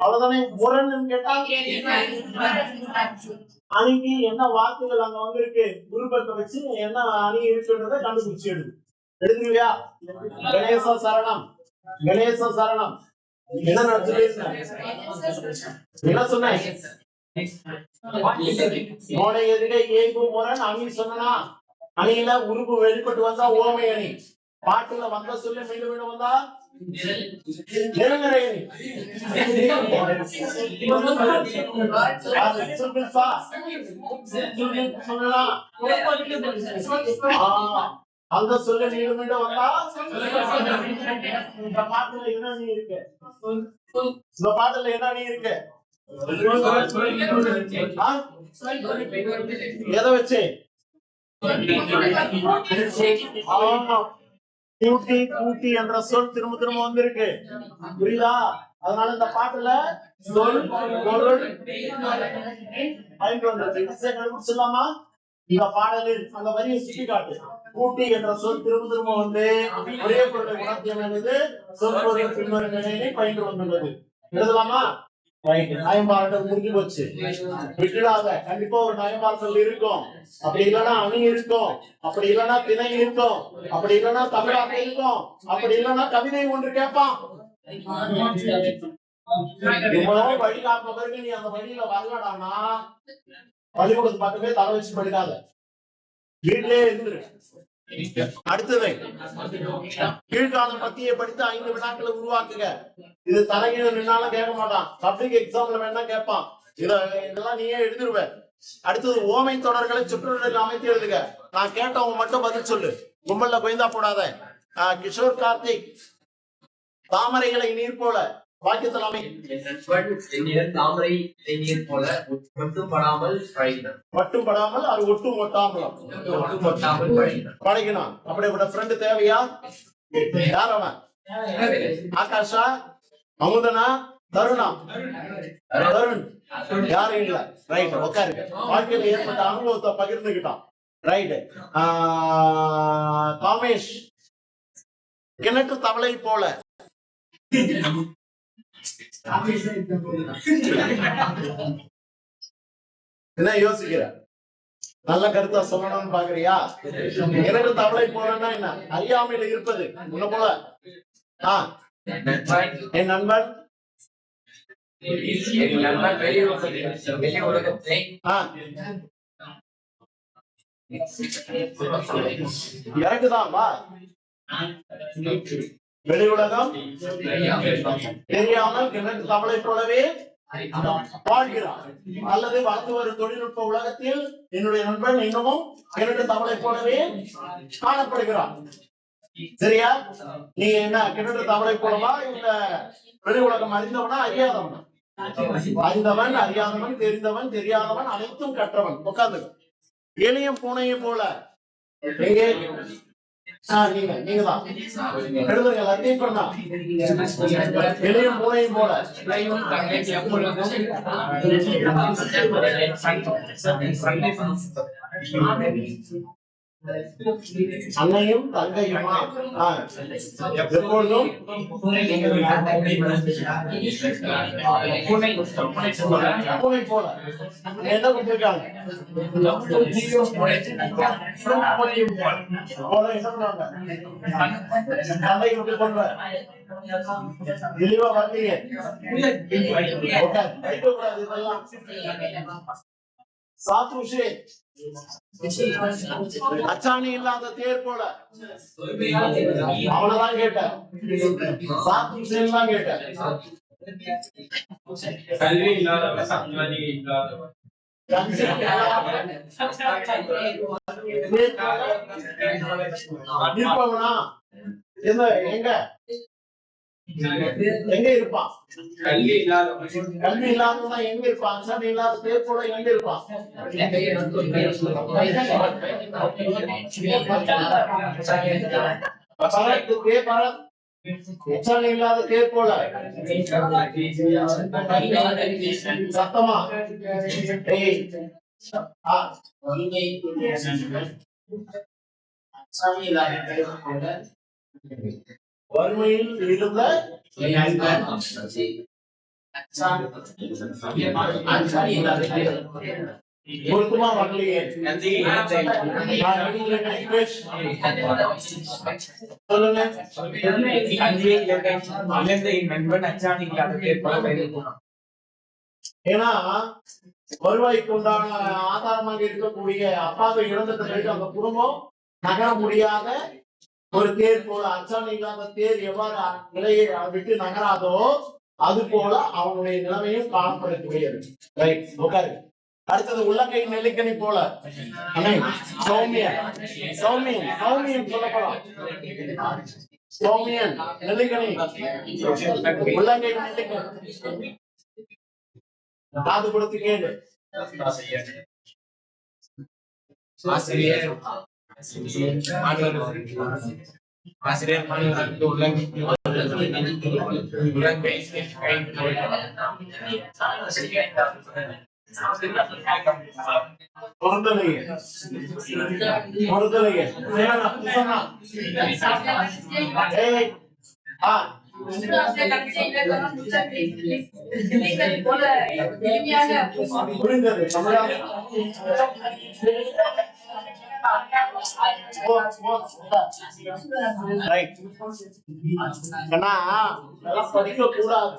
அவ்வளவுதானே. முரண் கேட்டா அணிக்கு என்ன வாக்குகள் அங்க வந்திருக்கு, குருபத்தை வச்சு என்ன அணி இருக்குன்றத கண்டுபிடிச்சு எடுத்துருவியா? கணேச சரணம், கணேச சரணம். என்ன என்ன சொன்ன? மோனை எதிரே ஏகு முரண் அணி சொன்னா அணியில உருவு வெளிப்பட்டு வந்தா ஓமை அணி. பாட்டுல வந்த சொல்லி மீண்டும் மீண்டும் வந்தா நெருங்கரை அணி. அந்த சொல்ல மீண்டும் மீண்டும் வந்தா இந்த பாட்டுல என்ன அணி இருக்கு? இந்த பாட்டுல என்ன அணி இருக்கு? எதை வச்சு? கூட்டி கூட்டி என்ற சொல் திரும்ப திரும்ப வந்திருக்கு. புரியுதா? அதனால இந்த பாட்டுல சொல் பொருள் சொல்லாமா? இந்த பாடலில் அந்த வரியை சுட்டி காட்டு. கூட்டி என்ற சொல் திரும்ப திரும்ப வந்து ஒரே பொருளை உணர்த்தியது சொல் பொருள் பின்வரும் நிலையை பயின்று வந்துள்ளது. எழுதலாமா? நயம்பாரட்டல் முடிஞ்சு போச்சு. விட்டுடாத. கண்டிப்பா ஒரு நயம்பாரட்டல் இருக்கும். அப்படி இல்லைன்னா அணி இருக்கும். அப்படி இல்லைன்னா திணை இருக்கும். அப்படி இல்லைன்னா தமிழாக்கம் இருக்கும். அப்படி இல்லைன்னா கவிதை ஒன்று கேட்பான். இவ்வளவு வழி காட்டின பிறகு நீ அந்த வழியில வரலடானா பள்ளிக்கூடத்து பக்கமே தலை வச்சு படிக்காத, வீட்டிலே இருந்துரு. அடுத்தது, கீழ்காணும் பத்தியை படித்து 5 வினாக்களை உருவாக்குக. இது தலைகீழ நின்னாலும் கேட்க மாட்டான். பப்ளிக் எக்ஸாம்ல வேணா கேட்பான். இதெல்லாம் நீயே எழுதிருவ. அடுத்தது, ஓமை தொடர்களை சுற்றுச்சூழலில் அமைத்து எழுதுக. நான் கேட்டவங்க மட்டும் பதில் சொல்லு. கும்பல்ல கோயந்தா போடாத. கிஷோர் கார்த்திக், தாமரைகளை நீர் போல வாக்கியத்தலாமே தாமரை தேநீர் போல மட்டும் படாமல் மட்டும் படாமல் அது ஒட்டும் ஒட்டாமலும் பழகினான். அப்படிப்பட்ட ஃப்ரெண்டு தேவையா? யார் அவன்? ஆகாஷா, அமுதனா, தருணா? தருண் யாரும் இல்ல. ரைட், உட்காருங்க. வாழ்க்கையில் ஏற்பட்ட அனுபவத்தை பகிர்ந்துகிட்டான். ரைட். காமேஷ், கிணற்று தவளை போல. என்ன யோசிக்கிற? நல்ல கருத்தா சொல்லணும்னு பாக்குறியா? கிணற்று தவளை போலன்னா என்ன? அறியாமையில இருப்பது. உன்ன போல என் நண்பன் எனக்குதான் வா. வெளி உலகம் தெரியாமல் கிணற்று தவளை போலவே வாழ்கிறான். அல்லது வளர்ந்து வரும் தொழில்நுட்ப உலகத்தில் என்னுடைய நண்பன் இன்னமும் கிணற்று தவளை போலவே காணப்படுகிறான். சரியா? நீ என்ன கிணற்று தவளை போலவா? இல்ல வெளி உலகம் அறிந்தவனா அறியாதவனா? அறிந்தவன், அறியாதவன், தெரிந்தவன், தெரியாதவன், அனைத்தும் கற்றவன். உட்கார்ந்து எளியும் பூனையும் போல. நீங்கதான் எழுதுங்க. லத்தீப் பண்ணா எளியும் பூனையும் போல. அன்னையும் தங்கையுமா எப்பொழுதும் பூனை போல. என்ன கொடுத்திருக்காங்க? தெளிவா பார்த்தீங்க. சாத்துஷே அச்சாணி இல்லாத தேர் போல. அவனதான் கேட்டேன். சாத்துஷேன் தான் கேட்டேன். கல்வி இல்லாதவன் சம்மானி இல்லாதவன் இருப்பவனா? எங்க எங்க இருப்பான்? கல்வி இல்லாதவன். கல்வி இல்லாதவன் எங்க இருப்பான்? அச்சாணி இல்லாத தேர் போல எங்க இருப்பான்? எச்சாணி இல்லாத தேர் போல. சத்தமா வறுமையில் இருந்த பொருத்தமா வரலையே. சொல்லுங்க. ஏன்னா வருவாய்க்கு உண்டான ஆதாரமாக இருக்கக்கூடிய அப்பாவை இழந்துட்ட பிறகு அந்த குடும்பம் நகர முடியாத ஒரு தேர் போல. அச்சாணி இல்லாத தேர் எவ்வாறு நிலையை விட்டு நகராதோ அது போல அவனுடைய நிலைமையும் காணப்படக்கூடியது. ரைட், உட்காரு. அடுத்தது உள்ளங்கை நெல்லிக்கனி போல. சௌமியன், சௌமியன், சௌமியன் சொல்லப்படும். சௌமியன் நெல்லிக்கனி, உள்ளங்கை நெல்லிக்கனி. காது கொடுத்து கேளு. ஆசிரியர் புரிந்தது. படிக்க கூடாது.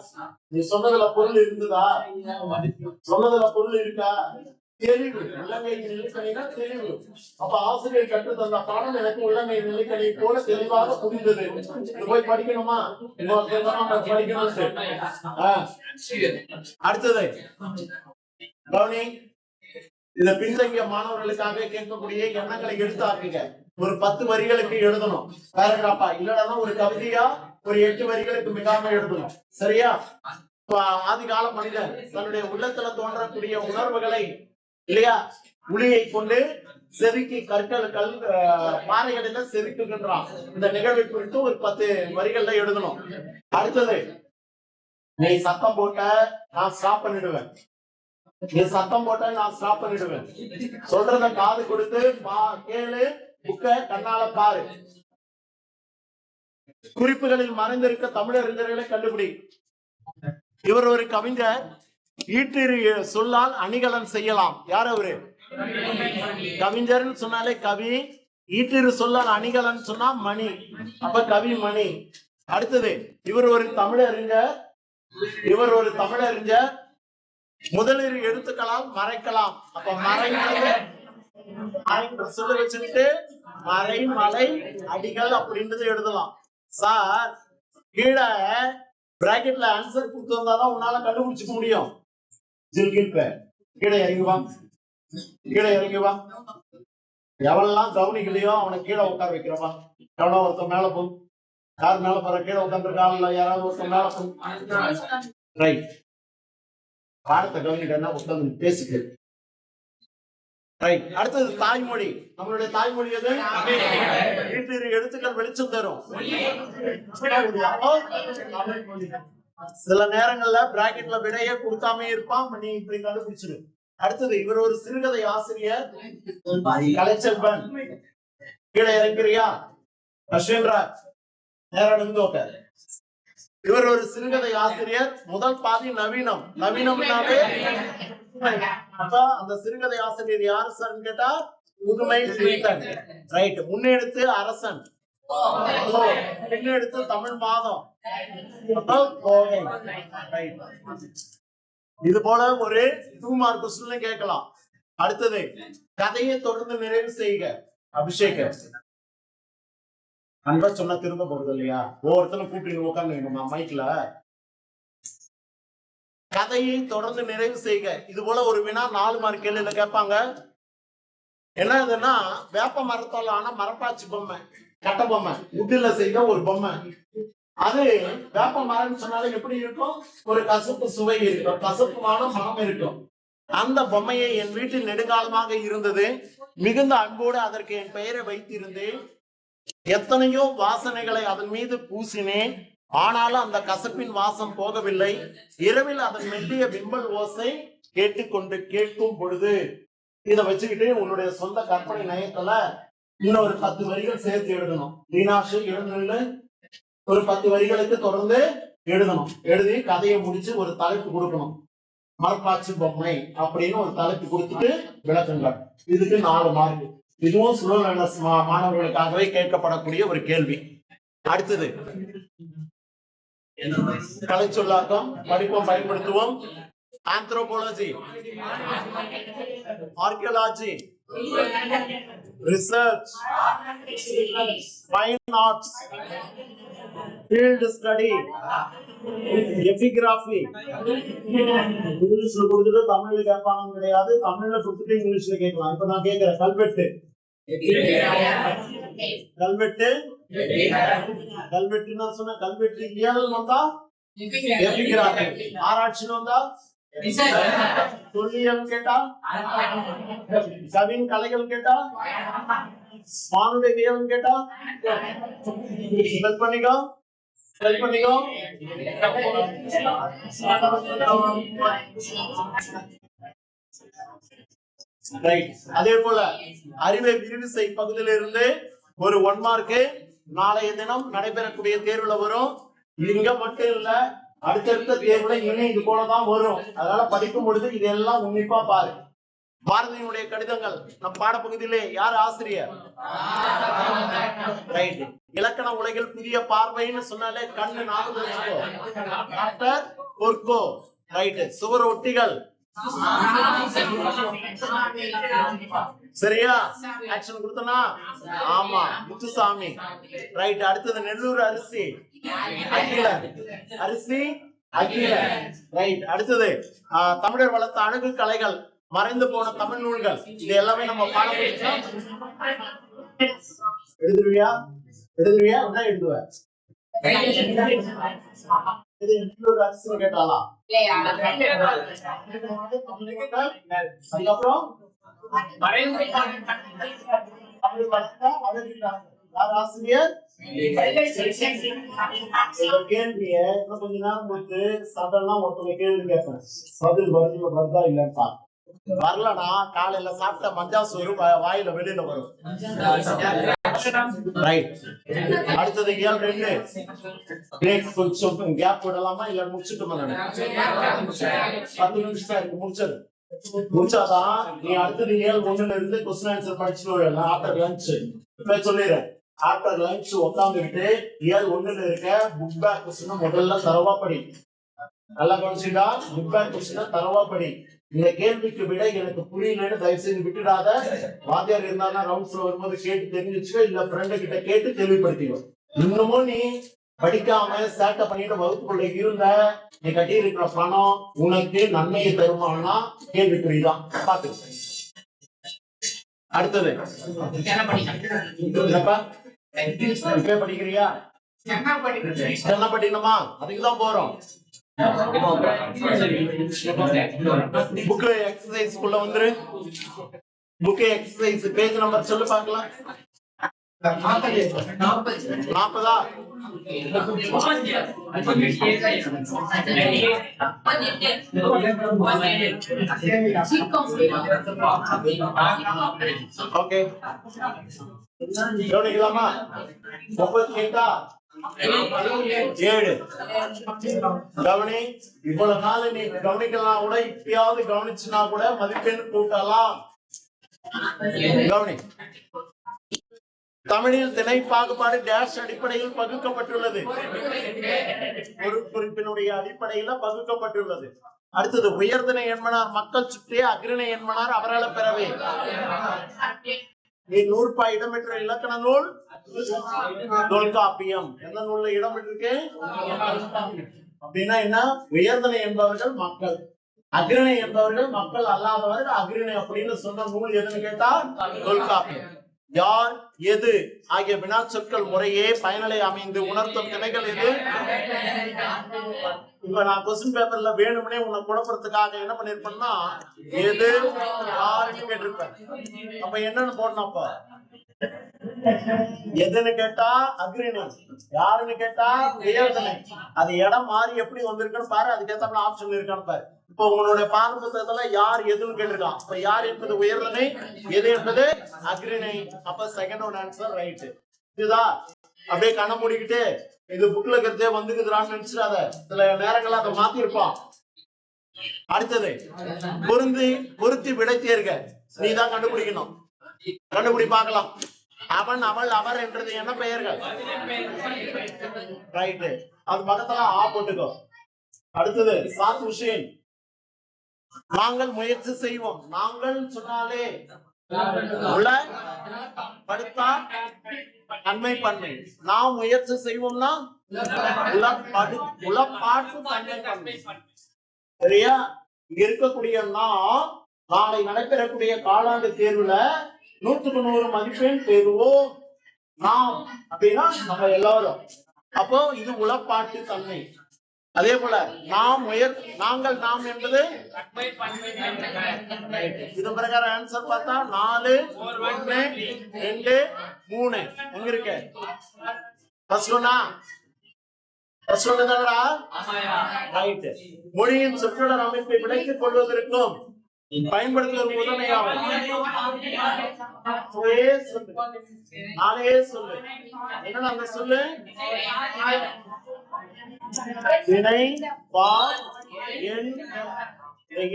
நீ சொன்னதுல பொருள் இருந்ததா? சொன்னதுல பொருள் இருக்கா? தெளிவு. உள்ளங்கை நெல்லிக்கனினா தெளிவு. அப்ப ஆசிரியர் கற்று தந்த பாடம் எனக்கு உள்ளங்கை நெல்லிக்கனி போல தெளிவாக புரிந்தது. போய் படிக்கணுமா? படிக்கணும். அடுத்தது கவனி. இந்த பின்தங்கிய மாணவர்களுக்காக கேட்கக்கூடிய எண்ணங்களை எடுத்தாக்குங்க. ஒரு 10 வரிகளுக்கு எழுதணும். பேராகிராஃபா இல்லைன்னா ஒரு கவிதையா ஒரு 8 வரிகளுக்கு மிகாம எழுதணும். சரியா? ஆதிகால மனிதன் தன்னுடைய உள்ளத்துல தோன்றக்கூடிய உணர்வுகளை இல்லையா உளியை கொண்டு செதுக்கி கற்கள் பாறைகளில செதுக்குகின்றான். இந்த நிகழ்வை குறித்து ஒரு 10 வரிகள்ல எழுதணும். அடுத்தது, நீ சத்தம் போட்ட நான் ஸ்டாப் பண்ணிடுவேன். நீ சத்தம் போட்ட நான் ஸ்டாப் பண்ணிடுவேன். சொல்றத காது கொடுத்து கேளு, புக்க கண்ணால பாரு. குறிப்புகளில் மறைந்திருக்க தமிழறிஞர்களை கண்டுபிடி. இவர் ஒரு கவிஞர். ஈட்டிரு சொல்லால் அணிகலன் செய்யலாம். யார் அவரு? கவிஞர்னு சொன்னாலே கவி. ஈட்டிரு சொல்லால் அணிகலன் சொன்னா மணி. அப்ப கவி மணி. அடுத்தது, இவர் ஒரு தமிழறிஞர். இவர் ஒரு தமிழறிஞர். முதலிரு எழுத்துக்களால் மறைக்கலாம். அப்ப மறைந்தது சொல்ல வச்சுக்கிட்டு மறை மலை அடிகள் அப்படின்றது எழுதலாம். சார், கீழே பிராக்கெட்ல ஆன்சர் கொடுத்து வந்தாதான் உன்னால கண்டுபிடிச்சுக்க முடியும். கீழே இறங்கி வா, கீழே இறங்கி வா. எவெல்லாம் கவனிக்கலையோ அவனை கீழே உட்கார வைக்கிறவா. எவ்வளோ ஒருத்தன் மேல போ. யார் மேல போற? கீழே உட்காந்துருக்காங்கல்ல, யாராவது ஒருத்தன் மேல போ. ரைட். பாடத்தை கவனிக்க உட்காந்து பேசிக்க. ரைட். அடுத்தது தாய்மொழி. நம்மளுடைய தாய்மொழி எது? எழுத்துக்கள் வெளிச்சம் தரும். சில நேரங்கள்ல பிராக்கெட்ல விடையே கொடுக்காம இருப்பான், நீ இப்படி கண்டுபிடிச்சிரு. அடுத்தது, இவர் ஒரு சிறுகதை ஆசிரியர். கலைச்செல்வன். கீழே இறங்குறியா? அஸ்வின்ராஜ் நேரம். இவர் ஒரு சிறுகதை ஆசிரியர். முதல் பாதி நவீனம். நவீனம்னாவே அந்த சிறுகதை ஆசிரியர் யாரு சார் கேட்டா புதுமை பித்தன். ரைட். முன்னெடுத்து அரசன். பின்னெடுத்து தமிழ் மாதம். இது போல ஒரு 2 மார்க் கொஸ்டின் கேட்கலாம். அடுத்தது, கதையை தொடர்ந்து நிறைவு செய்க. அபிஷேக் அன்பா சொன்னா திரும்ப போறது இல்லையா? ஒவ்வொருத்தரும் கூப்பிட்டு உட்காந்து மைக்ல கதையை தொடர்ந்து நிறைவு செய்க. இது போல ஒரு வினா 4 மார்க் கேள்வியில கேட்பாங்க. என்ன இதுன்னா, வேப்ப மரத்தால் ஆன மரப்பாச்சி பொம்மை, கட்ட பொம்மை, உட்டில செய்த ஒரு பொம்மை. அது வேப்ப மரம் சொன்னாலும் எப்படி இருக்கும்? ஒரு கசப்பு சுவை இருக்கும், கசப்புமான மனம் இருக்கும். அந்த பொம்மையை என் வீட்டில் நெடுங்காலமாக இருந்தது. மிகுந்த அன்போடு அதற்கு என் பெயரை வைத்திருந்தேன். எத்தனையோ வாசனைகளை அதன் மீது பூசினேன். ஆனாலும் அந்த கசப்பின் வாசம் போகவில்லை. இரவில் அதன் மெல்லிய விம்பல் ஓசை கேட்கும் பொழுது. இதை வச்சுக்கிட்டு உன்னுடைய சொந்த கற்பனை நயத்துல இன்னும் ஒரு 10 வரிகள் சேர்த்து எழுதணும். மீனாட்சி எழுந்து ஒரு 10 வரிகளுக்கு தொடர்ந்து எழுதணும். எழுதி கதையை முடிச்சு ஒரு தலைப்பு கொடுக்கணும். மரப்பாச்சி பொம்மை அப்படின்னு ஒரு தலைப்பு கொடுத்துட்டு விளக்குங்கள். இதுக்கு 4 மார்க். இதுவும் ஸ்லோ லேர்னர்ஸ் மாணவர்களுக்காகவே கேட்கப்படக்கூடிய ஒரு கேள்வி. அடுத்தது, கலை சொல்லாக்கம் படிப்போம், பயன்படுத்துவோம். Anthropology, archaeology, research, fine arts, field study, epigraphy. இங்கிலீஷ்ல கொடுத்துட்டு தமிழ்ல கேட்பானு கிடையாது, தமிழ்ல கொடுத்துட்டு இங்கிலீஷ்ல கேட்கலாம். இப்ப நான் கேட்கிறேன், கல்வெட்டு. கல்வெட்டு கல்வெட்டுன்னா சொன்ன கல்வெட்டு இயல் வந்தா எபிகிராபி. ஆராய்ச்சின்னு வந்தா தொல்லியல் கேட்டா, கவின் கலைகள் கேட்டா, மானுடவியல் கேட்டா ஸ்பெல் பண்ணிக்கோ. அதே போல அறிவை விரிவு செய் பகுதியிலிருந்து ஒரு 1 மார்க் நாளைய தினம் நடைபெறக்கூடிய தேர்வுல வரும். இங்க மட்டும் இல்ல, அடுத்தடுத்த தேர்வுல இன்னும் இது போலதான் வரும். அதனால படிக்கும் பொழுது இதெல்லாம் உன்னிப்பா பாரு. பாரதியினுடைய கடிதங்கள் நம் பாடப்பகுதியிலே யார் ஆசிரியர்? ரைட். இலக்கண உலகில் புதிய பார்வைன்னு சொன்னாலே கண்ணு நாக்கு டாக்டர் பொர்கோ. ரைட். சுவர் ஒட்டிகள். சரியா? ஆக்ஷன் கொடுத்தனா? ஆமா, முத்துசாமி. ரைட். அடுத்தது, நெல்லூர் அரிசி அகில. அரிசி அகில. ரைட். அடுத்தது, தமிழர் வளர்த்த அணுகு கலைகள், மறைந்து போன தமிழ் நூல்கள். இது எல்லாமே நம்ம பாடம் எழுதுவியா? என்ன எழுதுவ? இது include us னு கேட்டாளா? அதுக்கப்புறம் அப்படி பார்த்தா அழகிட்டாங்க. யார் ஆசிரியர்? இந்த கேள்வியை இன்னும் கொஞ்ச நேரம் கொடுத்து சடனா ஒருத்தவங்க கேள்வி கேட்பேன். பதில் வருதா இல்லைன்னு பாருங்க. வரலனா காலையில சாப்பிட்ட மஞ்சா சோறு வாயில வெளியில வரும். ரைட். அடுத்தது கேள் 2. பிரேக் கொஞ்சம் கேப் விடலாமா இல்ல முடிச்சுட்டு பண்ணணும்? 10 நிமிஷம் தான் இருக்கு, முடிச்சது. முடிச்சாதான் நீ அடுத்தது ஏழு 1ல இருந்து கொஸ்டின் ஆன்சர் படிச்சுட்டு வரலாம். ஆஃப்டர் லஞ்ச் இப்ப சொல்லிடுறேன். ஆஃப்டர் லஞ்ச் உட்காந்துக்கிட்டு 7:1ல இருக்க புக் பேக் கொஸ்டின் முதல்ல தரவா படி. நல்லா கவனிச்சுடா, புக் பேக் கொஸ்டின் தரவா படி. இந்த கேள்விக்கு விட எனக்கு புரியலன்னு தயவு செய்து விட்டுடாத. வாத்தியார் இருந்தா ரவுண்ட்ஸ்ல வரும்போது கேட்டு தெரிஞ்சுச்சுக்கோ, இல்ல ஃப்ரெண்டு கிட்ட கேட்டு தெளிவுபடுத்திக்கோ. இன்னமும் நீ படிக்காம சேட்டை பண்ணிட்டு வகுப்புக்குள்ள இருந்த நீ கட்டி இருக்கிற பணம் உனக்கு நன்மையை தருமானா கேள்விக்குறிதான். பாத்து அடுத்தது இப்ப படிக்கிறியா? என்ன படிக்கணுமா? அதுக்குதான் போறோம். புக் எக்ஸசைஸ் குள்ள வந்துரு. புக் எக்ஸசைஸ் பேஜ் நம்பர் சொல்லு பார்க்கலாம். 40 ஓகே கவனிக்கலாமா? 7 கவனி. இவ்வளவு நாள் நீ கவனிக்கலாம் கூட, இப்பயாவது கவனிச்சுனா கூட மதிப்பெண் கூட்டலாம். கவனி. தமிழில் திணை பாகுபாடு டேஷ் அடிப்படையில் பகுக்கப்பட்டுள்ளது. ஒரு குறிப்பினுடைய அடிப்படையில பகுக்கப்பட்டுள்ளது. அடுத்தது உயர்திணை என்மனார் மக்கள் சுற்றிய அக்ரிணை என்மனார் அவரால் பெறவே. நூற்பா இடம்பெற்ற இலக்கண நூல் தொல்காப்பியம். எந்த நூல்ல இடம்பெற்றிருக்கு? அப்படின்னா என்ன? உயர்திணை என்பவர்கள் மக்கள், அக்ரிணை என்பவர்கள் மக்கள் அல்லாதவர்கள். அக்ரிணை அப்படின்னு சொன்ன நூல் எதுன்னு கேட்டா தொல்காப்பியம். யார், எது ஆகிய வினா சொற்கள் முறையே பயனலை அமைந்து உணர்த்தும் திணைகள் எது? இப்ப நான் கொஸ்டின் பேப்பர்ல வேணும்னே உன்னை குழப்பறதுக்காக என்ன பண்ணிருப்பேன்னா எது யாருன்னு கேட்டிருப்பேன். அப்ப என்னன்னு போடணும்ப்ப? எதுன்னு கேட்டா அக்ரிணை, யாருன்னு கேட்டா உயர்திணை. அது இடம் மாறி எப்படி வந்திருக்குன்னு பாரு, அதுக்கேற்ற ஆப்ஷன் இருக்கான்னு பாரு. இப்போ உங்களுடைய பாட புத்தகத்துல யார் எதுன்னு கேட்டிருக்கான். அப்ப யார் என்பது உயர்திணை, எது என்பது அக்ரிணை. அப்ப செகண்ட் ஆன்சர் ரைட். இதுதா அப்படியே கண்ண மூடிக்கிட்டு இது புக்ல இருக்கிறதே வந்துக்குதுறான்னு நினைச்சிடாத. சில நேரங்கள்ல அதை மாத்தி இருப்பான். அடுத்தது பொருத்தி விடை தேர்க. நீதான் கண்டுபிடிக்கணும். கண்டுபிடி பார்க்கலாம். அவன், அவள், அவர் என்றது என்ன பெயர்கள்? ரைட்டு. அது பக்கத்துல ஆ போட்டுக்கோ. அடுத்தது சாத் ஹுசேன். நாங்கள் முயற்சி செய்வோம். நாங்கள் சொன்னாலே உள்ள படுத்தா தன்மை பன்மை. நாம் முயற்சி செய்வோம்னா உளப்பாட்டு தன்மை பன்மை. சரியா? இங்க இருக்கக்கூடிய நாம் நாளை நடைபெறக்கூடிய காலாண்டு தேர்வுல 100க்கு 100 மதிப்பெண் பெறுவோம். நாம் அப்படின்னா நம்ம எல்லாரும். அப்போ இது உளப்பாட்டு தன்மை. அதே போல நாங்கள் நாம் என்பது இது பிரகாரம் ஆன்சர் பார்த்தா 4 1 2 3 எங்க இருக்கு? ஃபர்ஸ்ட் ஒன்னா தானடா? ரைட். மொழியின் சொற்றொடர் அமைப்பை விளக்கிக் கொள்வதற்கும் பயன்படுத்துவது முதன்மையாகும். நாளே சொல்லு. என்னன்னா அந்த சொல்லு வினை பால் எண்.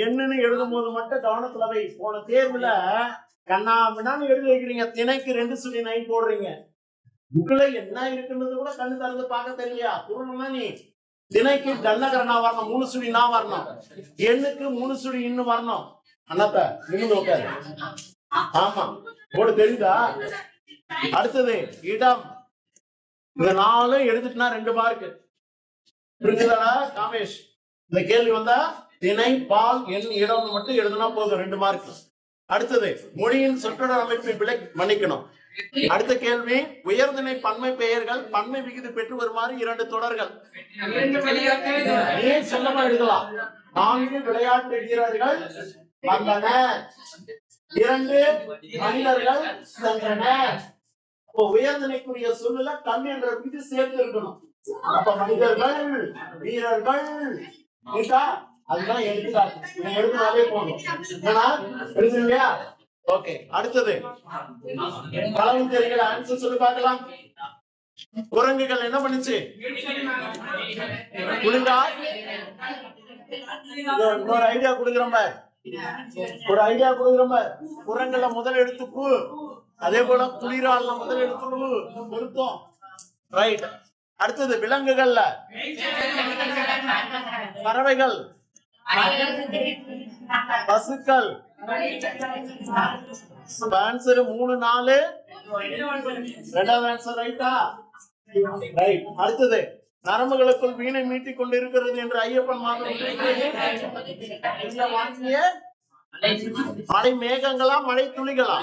எண்ணுன்னு எழுதும் போது மட்டும் கவனத்துல வை. போன தேர்வுல கண்ணா வினான்னு எழுதி வைக்கிறீங்க. திணைக்கு 2 சொல்லி 9 போடுறீங்க. புக்ல என்ன இருக்குன்றது கூட கண்ணு திறந்து பார்க்க தெரியலையா? குருணும்னா நீ திணைக்கு கண்ணகரனா வரணும், 3 சுழி நான் வரணும். எண்ணுக்கு 3 சுழி இன்னும் வரணும். அண்ணாத்த நிமிந்து உட்காரு. ஆமா போடு, தெரியுதா? அடுத்தது இடம். இந்த 4 எழுதிட்டுனா 2 மார்க். புரிஞ்சுதாடா காமேஷ்? இந்த கேள்வி வந்தா திணை பால் எண் இடம் மட்டும் எழுதுனா போதும், 2 மார்க். அடுத்தது மொழியின் சொற்றொடர் அமைப்பை மன்னிக்கணும். அடுத்த கேள்வி, உயர்திணை பன்மை பெயர்கள் பன்மை விகுதி பெற்று வருமாறு 2 தொடர்கள். ஏன் சொந்தமா எழுதலாம். 4 விளையாட்டு வீரர்கள் வந்தனர், 2 மனிதர்கள் சென்றனர். அப்போ உயர்திணைக்குரிய சொல்லுல கண் என்ற விகுதி சேர்த்து இருக்கணும். அப்ப மனிதர்கள் வீரர்கள் அதுதான் எடுத்துக்காட்டு. இதை எழுதினாலே போதும். எழுதுலையா? ஓகே. அடுத்தது களவு தெரிகிற ஆன்சர் சொல்லி பார்க்கலாம். குரங்குகள் என்ன பண்ணுச்சு? குளிரா? இன்னொரு ஐடியா கொடுக்குறோம். குரங்குல முதல் எழுத்து பூ, அதே போல குளிரால முதல் எழுத்து பூ பொருத்தம். ரைட். அடுத்தது விலங்குகள்ல பறவைகள், பசுக்கள். ஆன்சர் 3 4. ரெண்டாவது ஆன்சர் ரைட்டா? ரைட். அடுத்தது நரம்புகளுக்குள் வீணை மீட்டிக் கொண்டிருக்கிறது என்று ஐயப்பன் மாதிரி மழை மேகங்களா மழை துளிகளா?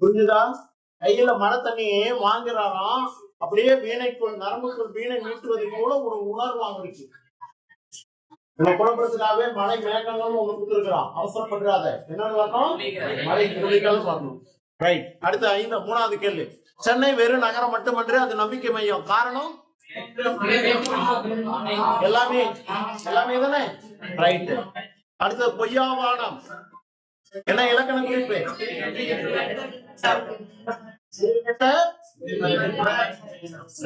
புரிஞ்சுதா? கையில மழை தண்ணியே வாங்குறாராம், அப்படியே வீணைக்குள் நரம்புக்குள் வீணை மீட்டுவது போல ஒரு உணர்வு அவருக்கு. புறப்படுறதுக்காகவே மழை மேகங்கள் ஒண்ணு கொடுத்துருக்கிறான். அவசரப்படுறாத. என்னன்னு வரணும்? மழை துளிகள் வரணும். ரைட். அடுத்த 3வது கேள்வி, சென்னை வெறும் நகரம் மட்டுமன்று அது நம்பிக்கை மையம். காரணம் எல்லாமே தானே? ரைட். அடுத்தது பொய்யாவானம் என்ன இலக்கண குறிப்பு?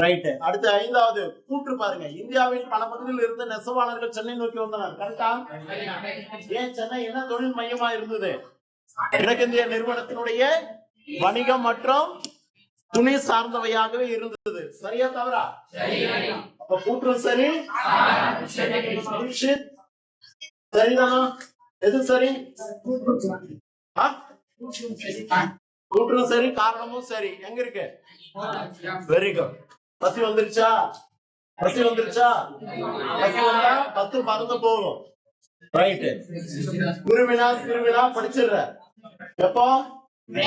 ரைட். அடுத்து 5வது கூற்று பாருங்க. இந்தியாவின் பல பகுதியில் இருந்து நெசவாளர்கள் சென்னை நோக்கி வந்தனர். கரெக்டா? ஏன் சென்னை என்ன தொழில் மையமா இருந்தது? கிழக்கிந்திய நிறுவனத்தினுடைய வணிகம் மற்றும் துணி சார்ந்தவையாகவே இருந்தது. சரியா தவறா? அப்ப கூற்று சரி, சரிதானா? எது சரி? கூற்றும் சரி, காரணமும் சரி. எங்க இருக்கு? Very good. பசி வந்துருச்சா? பசி வந்தா 10 மறந்து போகும். ரைட். திருவிழா படிச்சிடுற. எப்போ? 3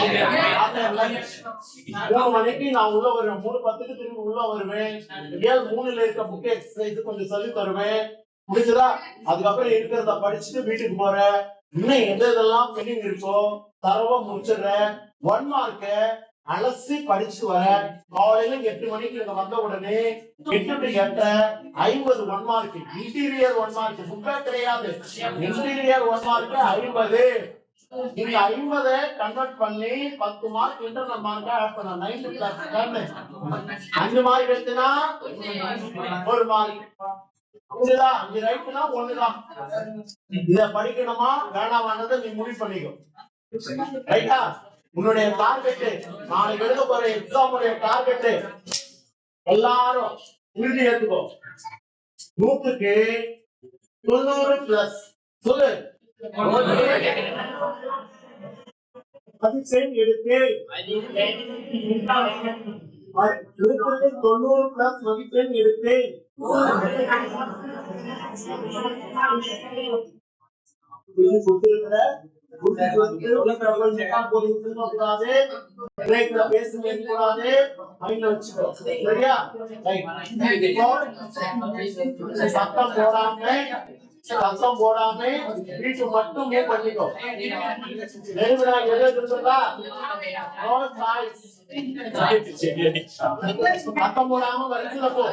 மணிக்கு நான் உள்ள வருவேன். 3:10 திரும்பி உள்ள வருவேன். 7:03 இருக்க புக் எக்ஸசைஸ் கொஞ்சம் சொல்லி தருவேன். முடிஞ்சதா? அதுக்கப்புறம் இருக்கிறத படிச்சுட்டு வீட்டுக்கு போறேன். இன்னும் எதெல்லாம் பெண்டிங் இருக்கோ தரவா முடிச்சிடுற. 1 மார்க்க அலசி படிச்சுட்டு வர. காலையில 8 மணிக்கு இங்க வந்த உடனே 8 to 8 50 1 மார்க். இன்டீரியர் 1 மார்க் புக்கா கிடையாது. Interior 1 mark 50. நீங்க 50 கன்வெர்ட் பண்ணி 10 மார்க் இன்டர்னல் மார்க் ஆட் பண்ண 90 பிளஸ் 10 5 மார்க் எடுத்தனா 1 மார்க். புரியுதா? 5 ரைட்னா 1 தான். இத படிக்கணுமா வேணாமான்றதை நீ முடிவு பண்ணிக்கோ. ரைட்டா? உன்னுடைய டார்கெட் நாளைக்கு எழுத போற எக்ஸாம் உடைய டார்கெட் எல்லாரும் உறுதி ஏத்துக்கோ. 100க்கு 90 பிளஸ் சொல்லு. மதிப்பெண் எடுத்து 90 பிளஸ் மதிப்பெண் எடுத்து சத்தம் போடாம வீட்டு மட்டும் மூவ் பண்ணிக்கோ. சத்தம் போடாம வரிசையில போ.